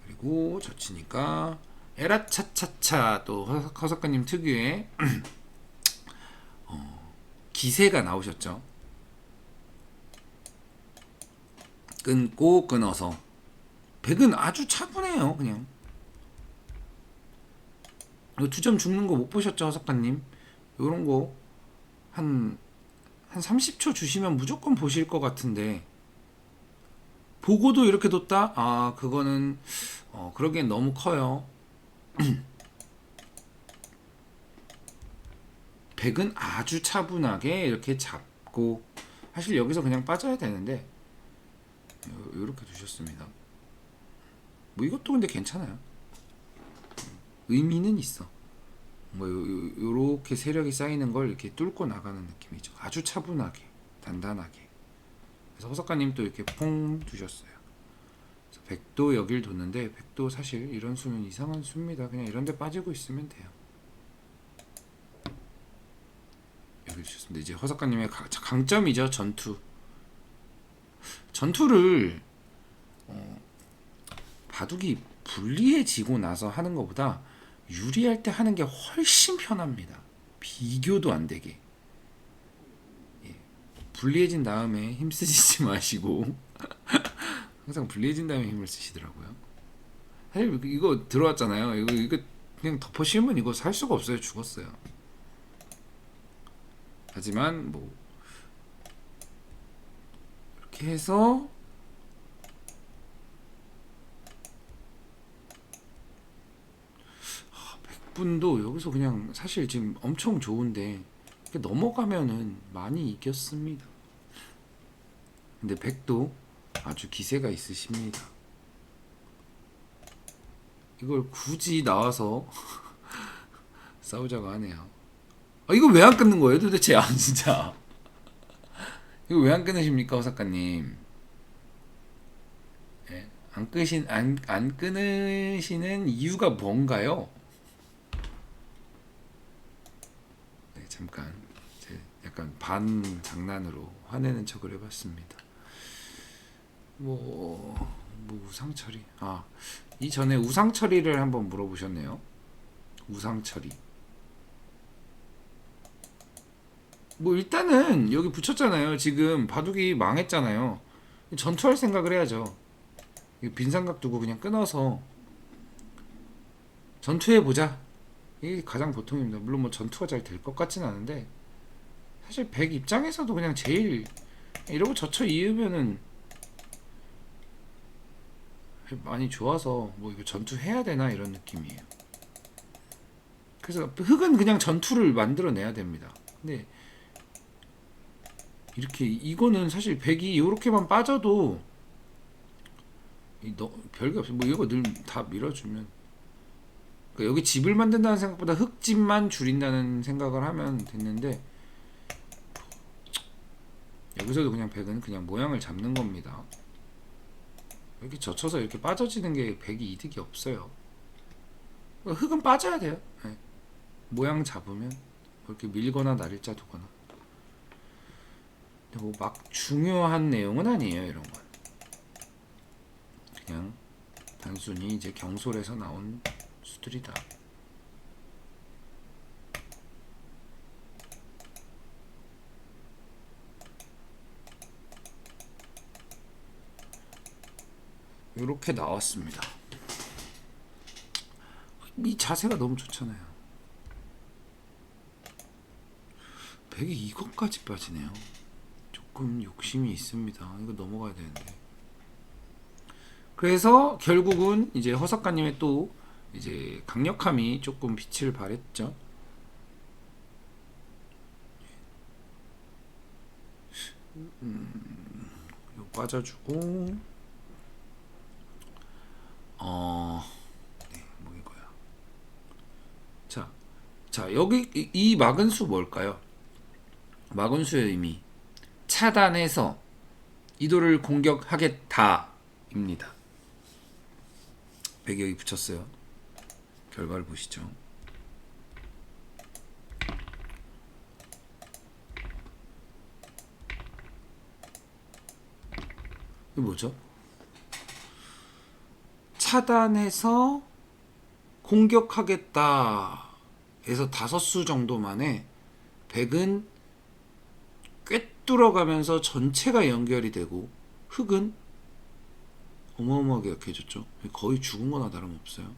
그리고 젖히니까 에라차차차 또 허석가님 특유의 기세가 나오셨죠. 끊고 끊어서 백은 아주 차분해요. 그냥 두 점 죽는 거 못 보셨죠, 허석가님? 요런 거 한 30초 주시면 무조건 보실 것 같은데 보고도 이렇게 뒀다? 아, 그거는 그러기엔 너무 커요. 백은 아주 차분하게 이렇게 잡고 사실 여기서 그냥 빠져야 되는데 이렇게 두셨습니다. 뭐 이것도 근데 괜찮아요. 의미는 있어. 뭐 요렇게 세력이 쌓이는 걸 이렇게 뚫고 나가는 느낌이죠. 아주 차분하게 단단하게. 그래서 허석가님 또 이렇게 퐁 두셨어요. 그래서 백도 여길 뒀는데 백도 사실 이런 수는 이상한 수입니다. 그냥 이런 데 빠지고 있으면 돼요. 여기 주셨습니다. 이제 허석가님의 강점이죠. 전투를 바둑이 불리해지고 나서 하는 것보다 유리할 때 하는 게 훨씬 편합니다. 비교도 안 되게. 예. 불리해진 다음에 힘 쓰시지 마시고 항상 불리해진 다음에 힘을 쓰시더라고요. 사실 이거 들어왔잖아요. 이거 그냥 덮어 씌우면 이거 살 수가 없어요. 죽었어요. 하지만 뭐 이렇게 해서 6분도 여기서 그냥 사실 지금 엄청 좋은데 넘어가면은 많이 이겼습니다. 근데 100도 아주 기세가 있으십니다. 이걸 굳이 나와서 싸우자고 하네요. 이거 왜 안 끊는 거예요 도대체? 진짜 이거 왜 안 끊으십니까 허사카님? 예? 안 끊으시는 이유가 뭔가요? 네, 잠깐 약간 반 장난으로 화내는 척을 해봤습니다. 뭐 우상 처리. 이전에 우상 처리를 한번 물어보셨네요. 우상 처리. 뭐 일단은 여기 붙였잖아요. 지금 바둑이 망했잖아요. 전투할 생각을 해야죠. 빈 삼각 두고 그냥 끊어서 전투해보자. 이게 가장 보통입니다. 물론 뭐 전투가 잘 될 것 같진 않은데 사실 100 입장에서도 그냥 제일 이러고 젖혀 이으면은 많이 좋아서 뭐 이거 전투해야 되나 이런 느낌이에요. 그래서 흑은 그냥 전투를 만들어내야 됩니다. 근데 이렇게 이거는 사실 100이 이렇게만 빠져도 별게 없어. 뭐 이거 늘 다 밀어주면 그러니까 여기 집을 만든다는 생각보다 흑집만 줄인다는 생각을 하면 됐는데 여기서도 그냥 100은 그냥 모양을 잡는 겁니다. 이렇게 젖혀서 이렇게 빠져지는 게 100이 이득이 없어요. 흑은 빠져야 돼요. 네. 모양 잡으면 이렇게 밀거나 날일자 두거나. 뭐 막 중요한 내용은 아니에요. 이런 건 그냥 단순히 이제 경솔에서 나온 수들이다. 이렇게 나왔습니다. 이 자세가 너무 좋잖아요. 100이 이것까지 빠지네요. 조금 욕심이 있습니다. 이거 넘어가야 되는데. 그래서 결국은 이제 허석가님의 또 이제 강력함이 조금 빛을 발했죠. 이거 빠져주고 네, 뭐 이거야. 자 여기 이 막은 수 뭘까요? 막은 수의 의미 차단해서 이도를 공격하겠다입니다. 100이 여기 붙였어요. 결과를 보시죠. 이거 뭐죠? 차단해서 공격하겠다 해서 5수 정도만에 100은 꿰뚫어가면서 전체가 연결이 되고 흑은 어마어마하게 약해졌죠. 거의 죽은 거나 다름없어요.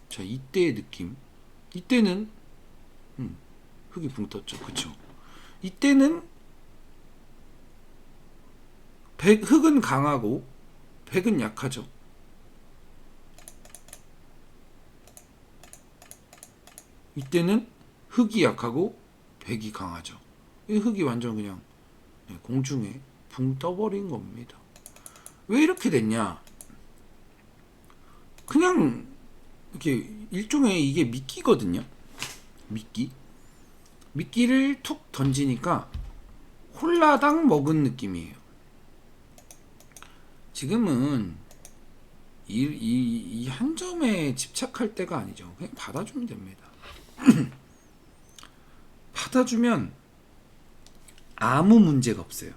자, 이때의 느낌. 이때는 흑이 붕 떴죠. 그쵸? 이때는 흑은 강하고 100은 약하죠. 이때는 흑이 약하고 100이 강하죠. 이 흑이 완전 그냥 공중에 붕 떠버린 겁니다. 왜 이렇게 됐냐? 그냥 이렇게 일종의 이게 미끼거든요. 미끼를 툭 던지니까 홀라당 먹은 느낌이에요. 지금은 이 한 점에 집착할 때가 아니죠. 그냥 받아주면 됩니다. 받아주면 아무 문제가 없어요.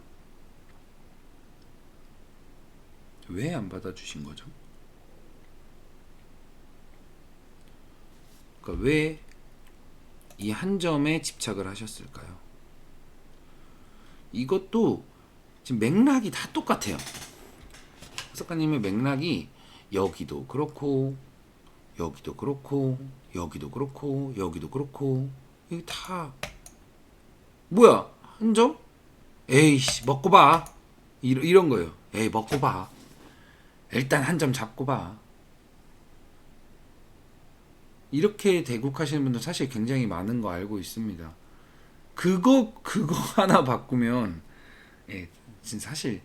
왜 안 받아주신 거죠? 그러니까 왜 이 한 점에 집착을 하셨을까요? 이것도 지금 맥락이 다 똑같아요. 작가님의 맥락이 여기도 그렇고 여기도 그렇고 여기도 그렇고 여기도 그렇고 이게 다 뭐야? 한 점? 에이씨 먹고 봐. 이런 거예요. 에이 먹고 봐. 일단 한 점 잡고 봐. 이렇게 대국하시는 분들 사실 굉장히 많은 거 알고 있습니다. 그거 하나 바꾸면, 예, 진짜 사실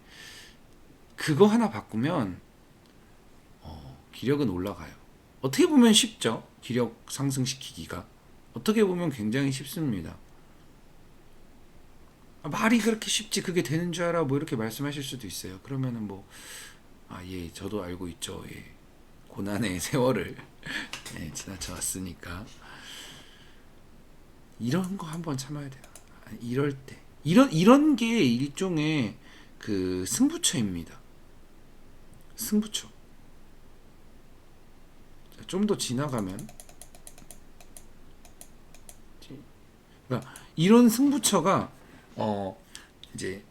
그거 하나 바꾸면 기력은 올라가요. 어떻게 보면 쉽죠. 기력 상승시키기가 어떻게 보면 굉장히 쉽습니다. 말이 그렇게 쉽지 그게 되는 줄 알아 뭐 이렇게 말씀하실 수도 있어요. 그러면은 뭐 예, 저도 알고 있죠. 예, 고난의 세월을 예, 지나쳐 왔으니까 이런 거 한번 참아야 돼요. 이럴 때 이런 게 일종의 그 승부처입니다. 승부처. 좀 더 지나가면, 그러니까 이런 승부처가 이제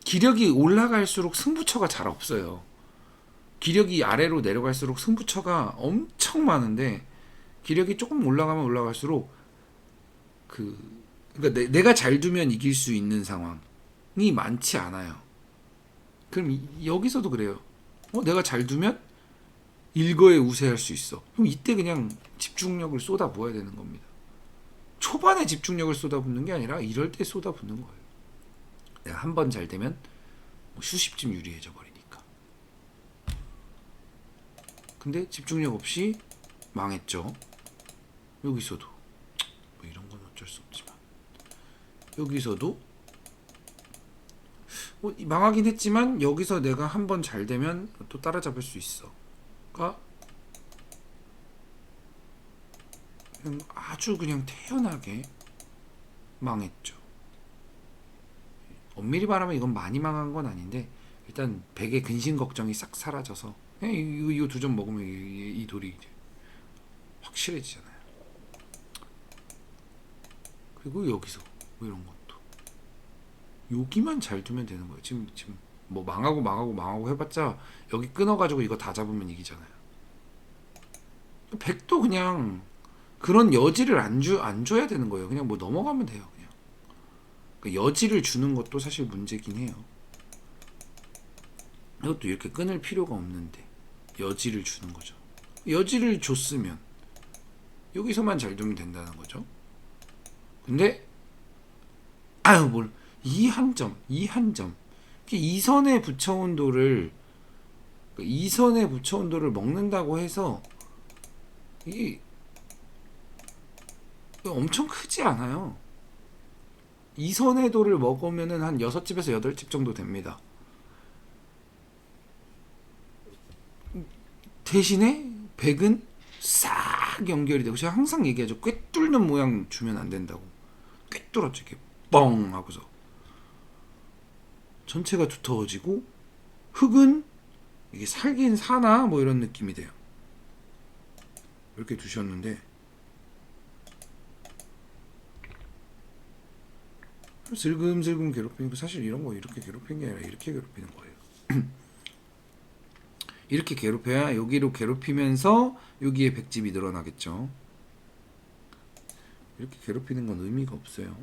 기력이 올라갈수록 승부처가 잘 없어요. 기력이 아래로 내려갈수록 승부처가 엄청 많은데 기력이 조금 올라가면 올라갈수록 그러니까 내가 잘 두면 이길 수 있는 상황이 많지 않아요. 그럼 여기서도 그래요. 내가 잘 두면 일거에 우세할 수 있어. 그럼 이때 그냥 집중력을 쏟아 부어야 되는 겁니다. 초반에 집중력을 쏟아붓는 게 아니라 이럴 때 쏟아붓는 거예요. 내가 한 번 잘 되면 수십쯤 유리해져 버리니까. 근데 집중력 없이 망했죠. 여기서도 뭐 이런 건 어쩔 수 없지만 여기서도 망하긴 했지만 여기서 내가 한 번 잘 되면 또 따라잡을 수 있어. 가 아주 그냥 태연하게 망했죠. 엄밀히 말하면 이건 많이 망한 건 아닌데 일단 백의 근심 걱정이 싹 사라져서 이거 두 점 먹으면 이 돌이 이제 확실해지잖아요. 그리고 여기서 뭐 이런 것도 여기만 잘 두면 되는 거예요. 지금 뭐 망하고 해봤자 여기 끊어가지고 이거 다 잡으면 이기잖아요. 백도 그냥 그런 여지를 안 줘야 되는 거예요. 그냥 뭐 넘어가면 돼요. 그냥 그러니까 여지를 주는 것도 사실 문제긴 해요. 이것도 이렇게 끊을 필요가 없는데 여지를 주는 거죠. 여지를 줬으면 여기서만 잘 두면 된다는 거죠. 근데 이 한 점 이선에 붙여온 돌을 먹는다고 해서 이게 엄청 크지 않아요. 이선의 돌을 먹으면은 한 6집에서 8집 정도 됩니다. 대신에 백은 싹 연결이 되고 제가 항상 얘기하죠. 꿰뚫는 모양 주면 안 된다고. 꿰뚫었죠. 이렇게 뻥 하고서 전체가 두터워지고 흙은 이게 살긴 사나 뭐 이런 느낌이 돼요. 이렇게 두셨는데 슬금슬금 괴롭히는 거 사실 이런 거 이렇게 괴롭히는 게 아니라 이렇게 괴롭히는 거예요. 이렇게 괴롭혀야 여기로 괴롭히면서 여기에 백집이 늘어나겠죠. 이렇게 괴롭히는 건 의미가 없어요.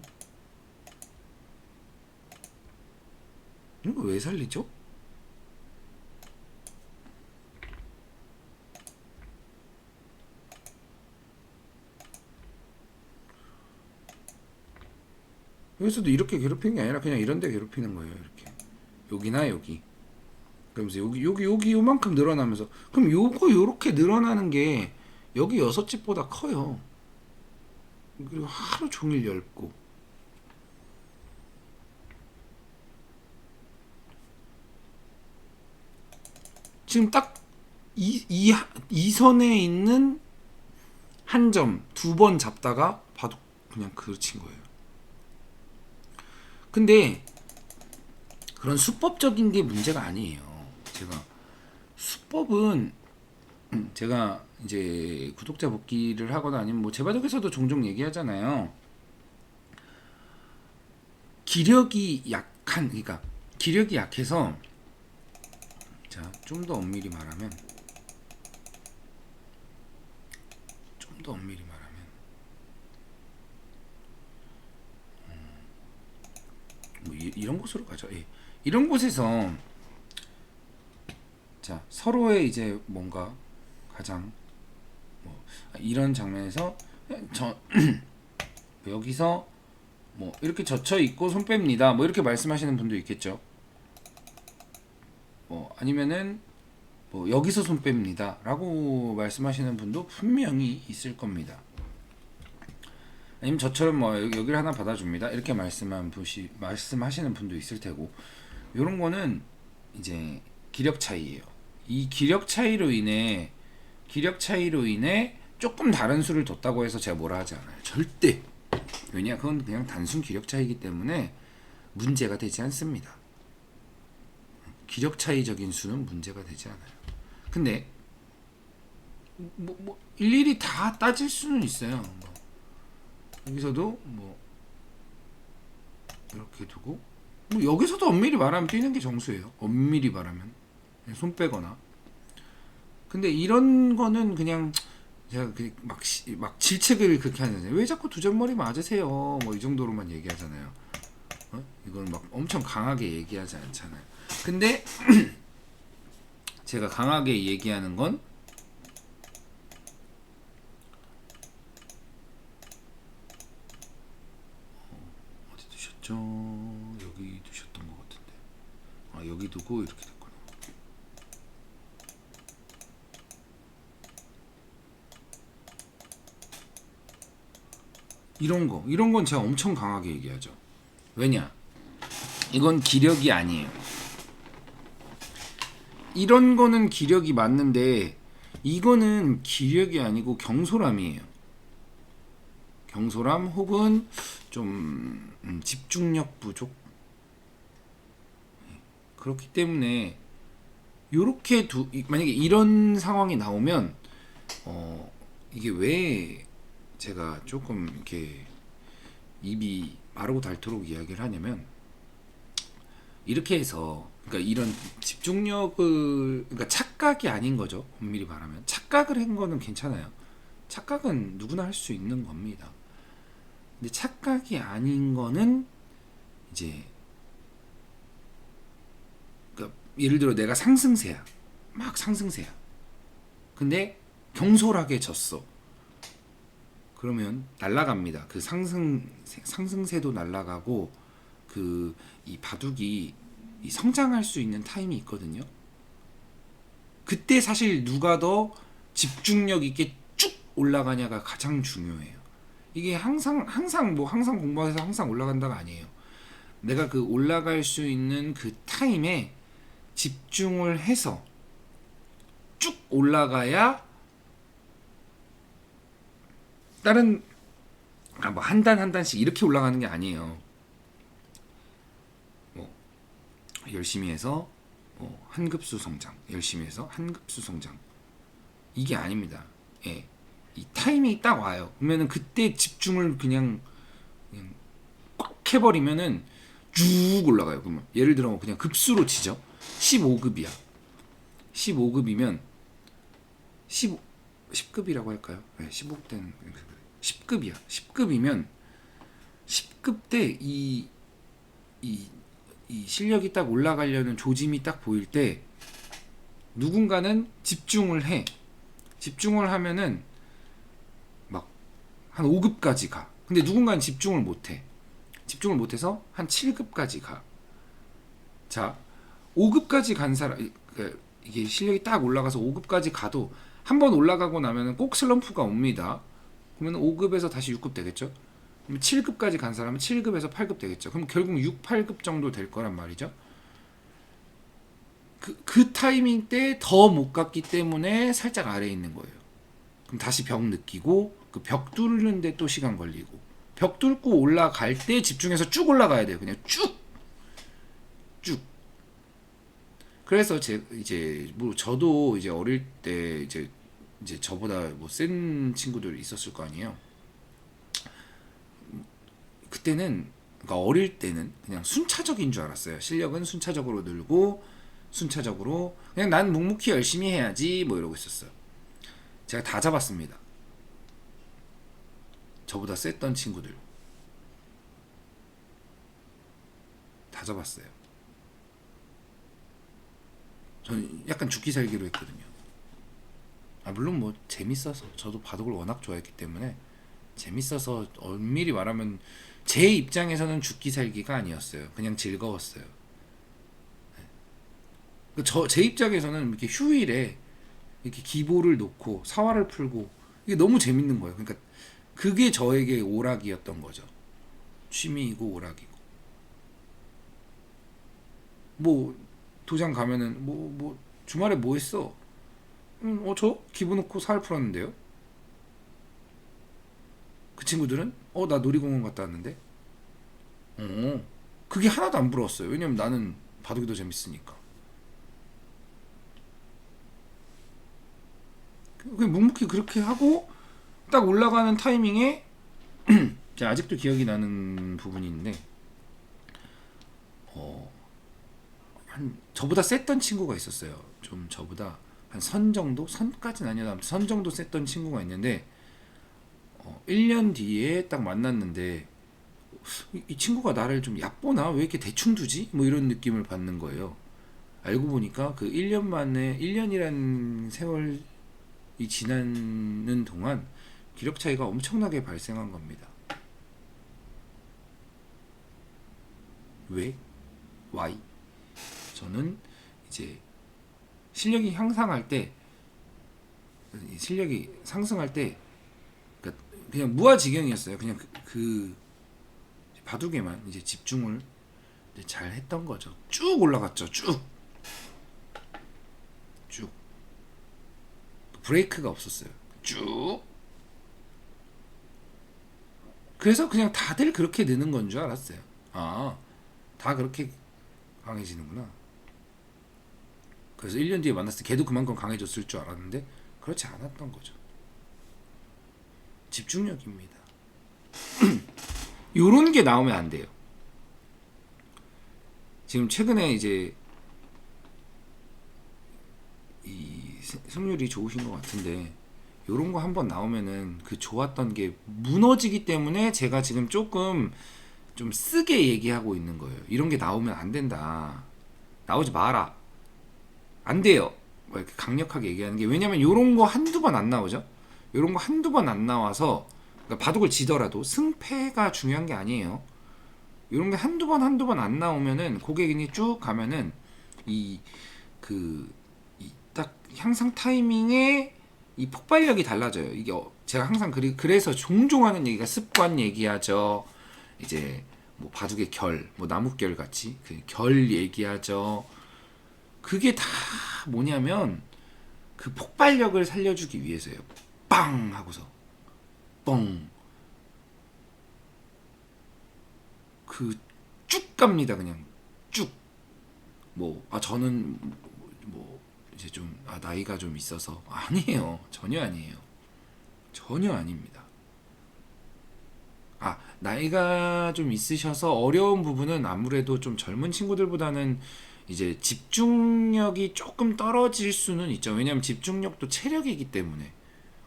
이거 왜 살리죠? 여기서도 이렇게 괴롭히는 게 아니라 그냥 이런 데 괴롭히는 거예요. 이렇게 여기나 여기 그러면서 여기 요만큼 늘어나면서 그럼 요거 요렇게 늘어나는 게 여기 6집보다 커요. 그리고 하루 종일 얇고 지금 딱 이 선에 있는 한 점 두 번 잡다가 봐도 그냥 그친 거예요. 근데 그런 수법적인 게 문제가 아니에요. 수법은 제가 이제 구독자 복귀를 하거나 아니면 뭐 제바독에서도 종종 얘기하잖아요. 기력이 약해서 자, 좀 더 엄밀히 말하면 뭐 이런 곳으로 가죠. 예. 이런 곳에서 자 서로의 이제 뭔가 가장 뭐 이런 장면에서 저 여기서 뭐 이렇게 젖혀 있고 손 뺍니다. 뭐 이렇게 말씀하시는 분도 있겠죠. 뭐 아니면은 뭐 여기서 손 뺍니다라고 말씀하시는 분도 분명히 있을 겁니다. 아니면 저처럼 뭐 여기를 하나 받아줍니다 이렇게 말씀하시는 분도 있을 테고, 이런 거는 이제 기력 차이예요. 이 기력 차이로 인해 조금 다른 수를 뒀다고 해서 제가 뭐라 하지 않아요. 절대. 왜냐, 그건 그냥 단순 기력 차이이기 때문에 문제가 되지 않습니다. 기력 차이적인 수는 문제가 되지 않아요. 근데 뭐 일일이 다 따질 수는 있어요. 여기서도 뭐 이렇게 두고, 뭐 여기서도 엄밀히 말하면 뛰는 게 정수예요. 엄밀히 말하면 손 빼거나. 근데 이런 거는 그냥 제가 막 질책을 그렇게 하잖아요. 왜 자꾸 두 잔머리 맞으세요? 뭐 이 정도로만 얘기하잖아요. 이건 막 엄청 강하게 얘기하지 않잖아요. 근데 제가 강하게 얘기하는 건 어디 두셨죠? 여기 두셨던 것 같은데. 아, 여기 두고 이렇게 됐구나. 이런 건 제가 엄청 강하게 얘기하죠. 왜냐? 이건 기력이 아니에요. 이런 거는 기력이 맞는데 이거는 기력이 아니고 경솔함이에요. 경솔함 혹은 좀 집중력 부족. 그렇기 때문에 요렇게 만약에 이런 상황이 나오면 이게 왜 제가 조금 이렇게 입이 마르고 닳도록 이야기를 하냐면, 이렇게 해서 그러니까 이런 집중력을, 그러니까 착각이 아닌 거죠. 엄밀히 말하면 착각을 한 거는 괜찮아요. 착각은 누구나 할 수 있는 겁니다. 근데 착각이 아닌 거는 이제, 그러니까 예를 들어 내가 상승세야, 막 상승세야. 근데 경솔하게 졌어. 그러면 날아갑니다. 그 상승세도 날아가고, 그 이 바둑이 이 성장할 수 있는 타임이 있거든요. 그때 사실 누가 더 집중력 있게 쭉 올라가냐가 가장 중요해요. 이게 항상 공부해서 항상 올라간다가 아니에요. 내가 그 올라갈 수 있는 그 타임에 집중을 해서 쭉 올라가야, 다른 뭐 한 단 한 단씩 이렇게 올라가는 게 아니에요. 뭐 열심히 해서 한 급수 성장, 열심히 해서 한 급수 성장, 이게 아닙니다. 예. 이 타임이 딱 와요. 그러면은 그때 집중을 그냥 꽉 해버리면은 쭉 올라가요. 그러면 예를 들어 그냥 급수로 치죠. 15급이야. 15급이면 10급이라고 할까요? 네, 15된 10급이야. 10급이면 10급 때 이 실력이 딱 올라가려는 조짐이 딱 보일 때 누군가는 집중을 해. 집중을 하면은 막 한 5급까지 가. 근데 누군가는 집중을 못해. 집중을 못해서 한 7급까지 가. 자, 5급까지 간 사람, 이게 실력이 딱 올라가서 5급까지 가도 한 번 올라가고 나면은 꼭 슬럼프가 옵니다. 그러면 5급에서 다시 6급 되겠죠? 그럼 7급까지 간 사람은 7급에서 8급 되겠죠. 그럼 결국 6, 8급 정도 될 거란 말이죠. 그 타이밍 때 더 못 갔기 때문에 살짝 아래에 있는 거예요. 그럼 다시 벽 느끼고, 그 벽 뚫는데 또 시간 걸리고, 벽 뚫고 올라갈 때 집중해서 쭉 올라가야 돼요. 그냥 쭉. 그래서 이제 뭐 저도 이제 어릴 때 이제 저보다 뭐 센 친구들이 있었을 거 아니에요. 그때는, 그러니까 어릴 때는 그냥 순차적인 줄 알았어요. 실력은 순차적으로 늘고 순차적으로 그냥 난 묵묵히 열심히 해야지 뭐 이러고 있었어요. 제가 다 잡았습니다. 저보다 셌던 친구들 다 잡았어요. 저는 약간 죽기 살기로 했거든요. 물론 뭐 재밌어서 저도 바둑을 워낙 좋아했기 때문에 재밌어서 엄밀히 말하면 제 입장에서는 죽기 살기가 아니었어요. 그냥 즐거웠어요. 제 입장에서는 이렇게 휴일에 이렇게 기보를 놓고 사활을 풀고 이게 너무 재밌는 거예요. 그러니까 그게 저에게 오락이었던 거죠. 취미이고 오락이고. 뭐 도장 가면은 뭐 주말에 뭐 했어? 저 기보 놓고 사활 풀었는데요. 그 친구들은 나 놀이공원 갔다 왔는데. 그게 하나도 안 부러웠어요. 왜냐면 나는 바둑이 더 재밌으니까. 그냥 묵묵히 그렇게 하고 딱 올라가는 타이밍에 제가 아직도 기억이 나는 부분이 있는데 한 저보다 셌던 친구가 있었어요. 좀 저보다 한 선 정도? 선까지는 아니어도 아무튼 선 정도 셌던 친구가 있는데 1년 뒤에 딱 만났는데 이 친구가 나를 좀 얕보나? 왜 이렇게 대충 두지? 뭐 이런 느낌을 받는 거예요. 알고 보니까 그 1년 만에 1년이란 세월이 지나는 동안 기력 차이가 엄청나게 발생한 겁니다. 왜? Why? 저는 이제 실력이 향상할 때, 실력이 상승할 때, 그냥 무아지경이었어요. 그냥 그 바둑에만 이제 집중을 이제 잘 했던 거죠. 쭉 올라갔죠. 쭉. 브레이크가 없었어요. 쭉. 그래서 그냥 다들 그렇게 느는 건 줄 알았어요. 다 그렇게 강해지는구나. 그래서 1년 뒤에 만났을 때 걔도 그만큼 강해졌을 줄 알았는데 그렇지 않았던 거죠. 집중력입니다. 요런 게 나오면 안 돼요. 지금 최근에 이제 이 승률이 좋으신 것 같은데 요런 거 한번 나오면은 그 좋았던 게 무너지기 때문에 제가 지금 조금 좀 쓰게 얘기하고 있는 거예요. 이런 게 나오면 안 된다. 나오지 마라. 안 돼요. 뭐 이렇게 강력하게 얘기하는 게 왜냐면 요런 거 한두 번 안 나오죠. 요런 거 한두 번 안 나와서 그러니까 바둑을 지더라도 승패가 중요한 게 아니에요. 요런 게 한두 번 안 나오면은 고객이 쭉 가면은 딱 향상 타이밍에 이 폭발력이 달라져요. 이게 제가 항상 그래서 종종 하는 얘기가 습관 얘기하죠. 이제 뭐 바둑의 결, 뭐 나뭇결 같이 그 결 얘기하죠. 그게 다 뭐냐면 그 폭발력을 살려주기 위해서예요. 빵 하고서 뻥 그 쭉 갑니다. 그냥 쭉. 저는 뭐 이제 좀 나이가 좀 있어서 아니에요. 전혀 아니에요. 전혀 아닙니다. 나이가 좀 있으셔서 어려운 부분은 아무래도 좀 젊은 친구들보다는 이제 집중력이 조금 떨어질 수는 있죠. 왜냐하면 집중력도 체력이기 때문에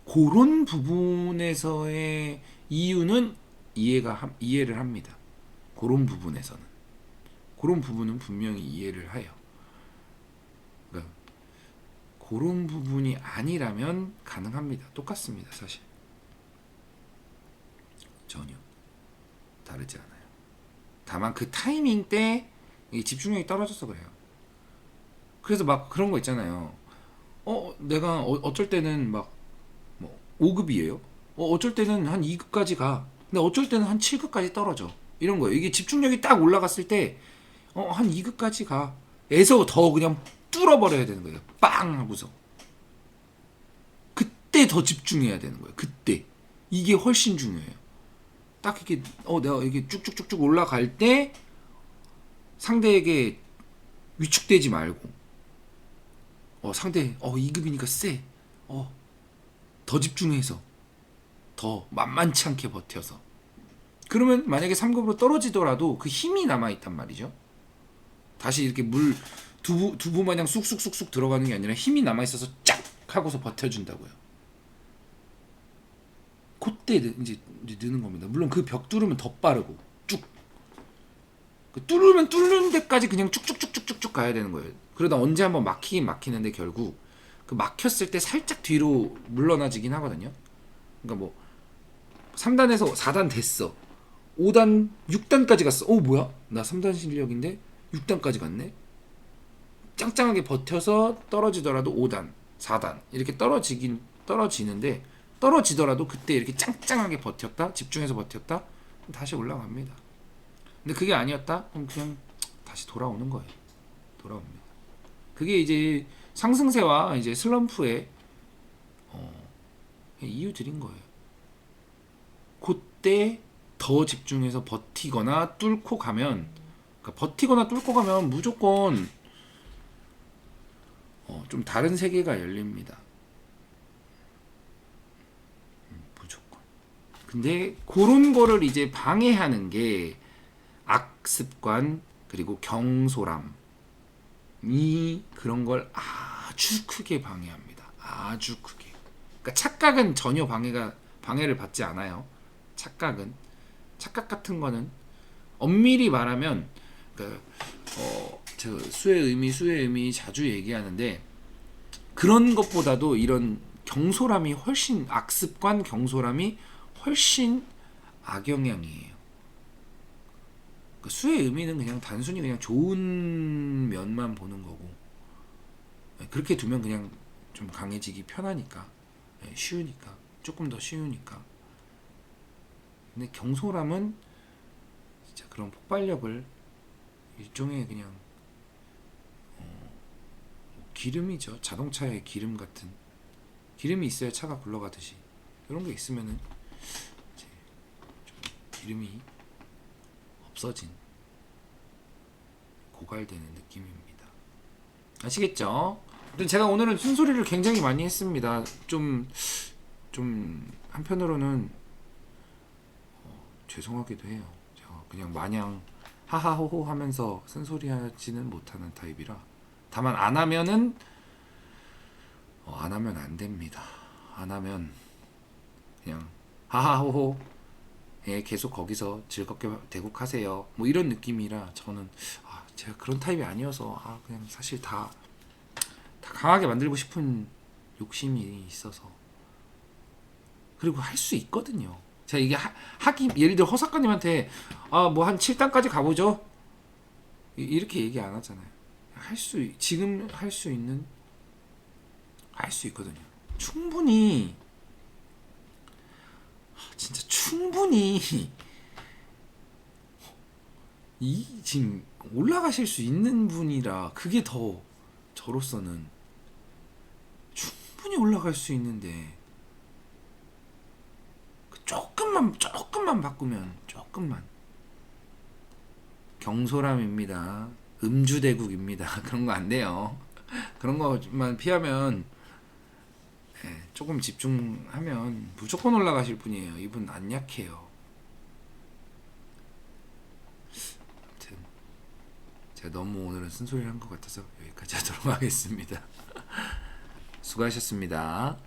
그런 부분에서의 이유는 이해를 합니다. 그런 부분은 분명히 이해를 해요. 그러니까 그런 부분이 아니라면 가능합니다. 똑같습니다. 사실 전혀 다르지 않아요. 다만 그 타이밍 때 집중력이 떨어져서 그래요. 그래서 막 그런 거 있잖아요. 내가 어쩔 때는 막 뭐 5급이에요. 어쩔 때는 한 2급까지 가. 근데 어쩔 때는 한 7급까지 떨어져. 이런 거예요. 이게 집중력이 딱 올라갔을 때 한 2급까지 가. 에서 더 그냥 뚫어버려야 되는 거예요. 빵 하고서. 그때 더 집중해야 되는 거예요. 그때. 이게 훨씬 중요해요. 딱 이렇게 내가 이게 쭉쭉쭉쭉 올라갈 때 상대에게 위축되지 말고 상대 2급이니까 세. 더 집중해서 더 만만치 않게 버텨서 그러면 만약에 3급으로 떨어지더라도 그 힘이 남아있단 말이죠. 다시 이렇게 물 두부 마냥 쑥쑥쑥쑥 들어가는 게 아니라 힘이 남아있어서 쫙 하고서 버텨준다고요. 그때 이제 느는 겁니다. 물론 그 벽 뚫으면 더 빠르고 쭉 뚫는 데까지 그냥 쭉쭉쭉쭉쭉 가야 되는 거예요. 그러다 언제 한번 막히긴 막히는데 결국 그 막혔을 때 살짝 뒤로 물러나지긴 하거든요. 그러니까 뭐 3단에서 4단 됐어. 5단, 6단까지 갔어. 뭐야? 나 3단 실력인데 6단까지 갔네. 짱짱하게 버텨서 떨어지더라도 5단, 4단 이렇게 떨어지는데 떨어지더라도 그때 이렇게 짱짱하게 버텼다, 집중해서 버텼다, 다시 올라갑니다. 근데 그게 아니었다? 그럼 그냥 다시 돌아오는 거예요. 돌아옵니다. 그게 이제 상승세와 이제 슬럼프의 이유들인 거예요. 그때 더 집중해서 버티거나 뚫고 가면, 그러니까 버티거나 뚫고 가면 무조건 좀 다른 세계가 열립니다. 무조건. 근데 그런 거를 이제 방해하는 게 악습관 그리고 경솔함이 그런 걸 아주 크게 방해합니다. 아주 크게. 그러니까 착각은 전혀 방해를 받지 않아요. 착각 같은 거는 엄밀히 말하면 그러니까 저 수의 의미 자주 얘기하는데 그런 것보다도 이런 경솔함이 훨씬 악습관 경솔함이 훨씬 악영향이에요. 그러니까 수의 의미는 그냥 단순히 그냥 좋은 면만 보는 거고 그렇게 두면 그냥 좀 강해지기 편하니까 쉬우니까 조금 더 쉬우니까. 근데 경솔함은 진짜 그런 폭발력을 일종의 그냥 기름이죠. 자동차의 기름 같은 기름이 있어야 차가 굴러가듯이 이런 게 있으면은 이제 좀 기름이 없어진 고갈되는 느낌입니다. 아시겠죠? 제가 오늘은 쓴소리를 굉장히 많이 했습니다. 좀 한편으로는 죄송하기도 해요. 제가 그냥 마냥 하하호호 하면서 쓴소리 하지는 못하는 타입이라. 다만 안 하면 안 됩니다. 안 하면 그냥 하하호호 계속 거기서 즐겁게 대국하세요. 뭐 이런 느낌이라 저는 제가 그런 타입이 아니어서 그냥 사실 다 강하게 만들고 싶은 욕심이 있어서 그리고 할 수 있거든요. 제가 이게 하기 예를 들어 허 작가님한테 뭐 한 7단까지 가보죠. 이렇게 얘기 안 하잖아요. 지금 할 수 있거든요. 충분히 진짜 충분히 지금 올라가실 수 있는 분이라 그게 더 저로서는 충분히 올라갈 수 있는데 조금만 바꾸면 조금만 경솔함입니다. 음주대국입니다. 그런 거 안 돼요. 그런 것만 피하면 조금 집중하면 무조건 올라가실 분이에요. 이분 안 약해요. 아무튼 제가 너무 오늘은 쓴소리를 한 것 같아서 여기까지 하도록 하겠습니다. 수고하셨습니다.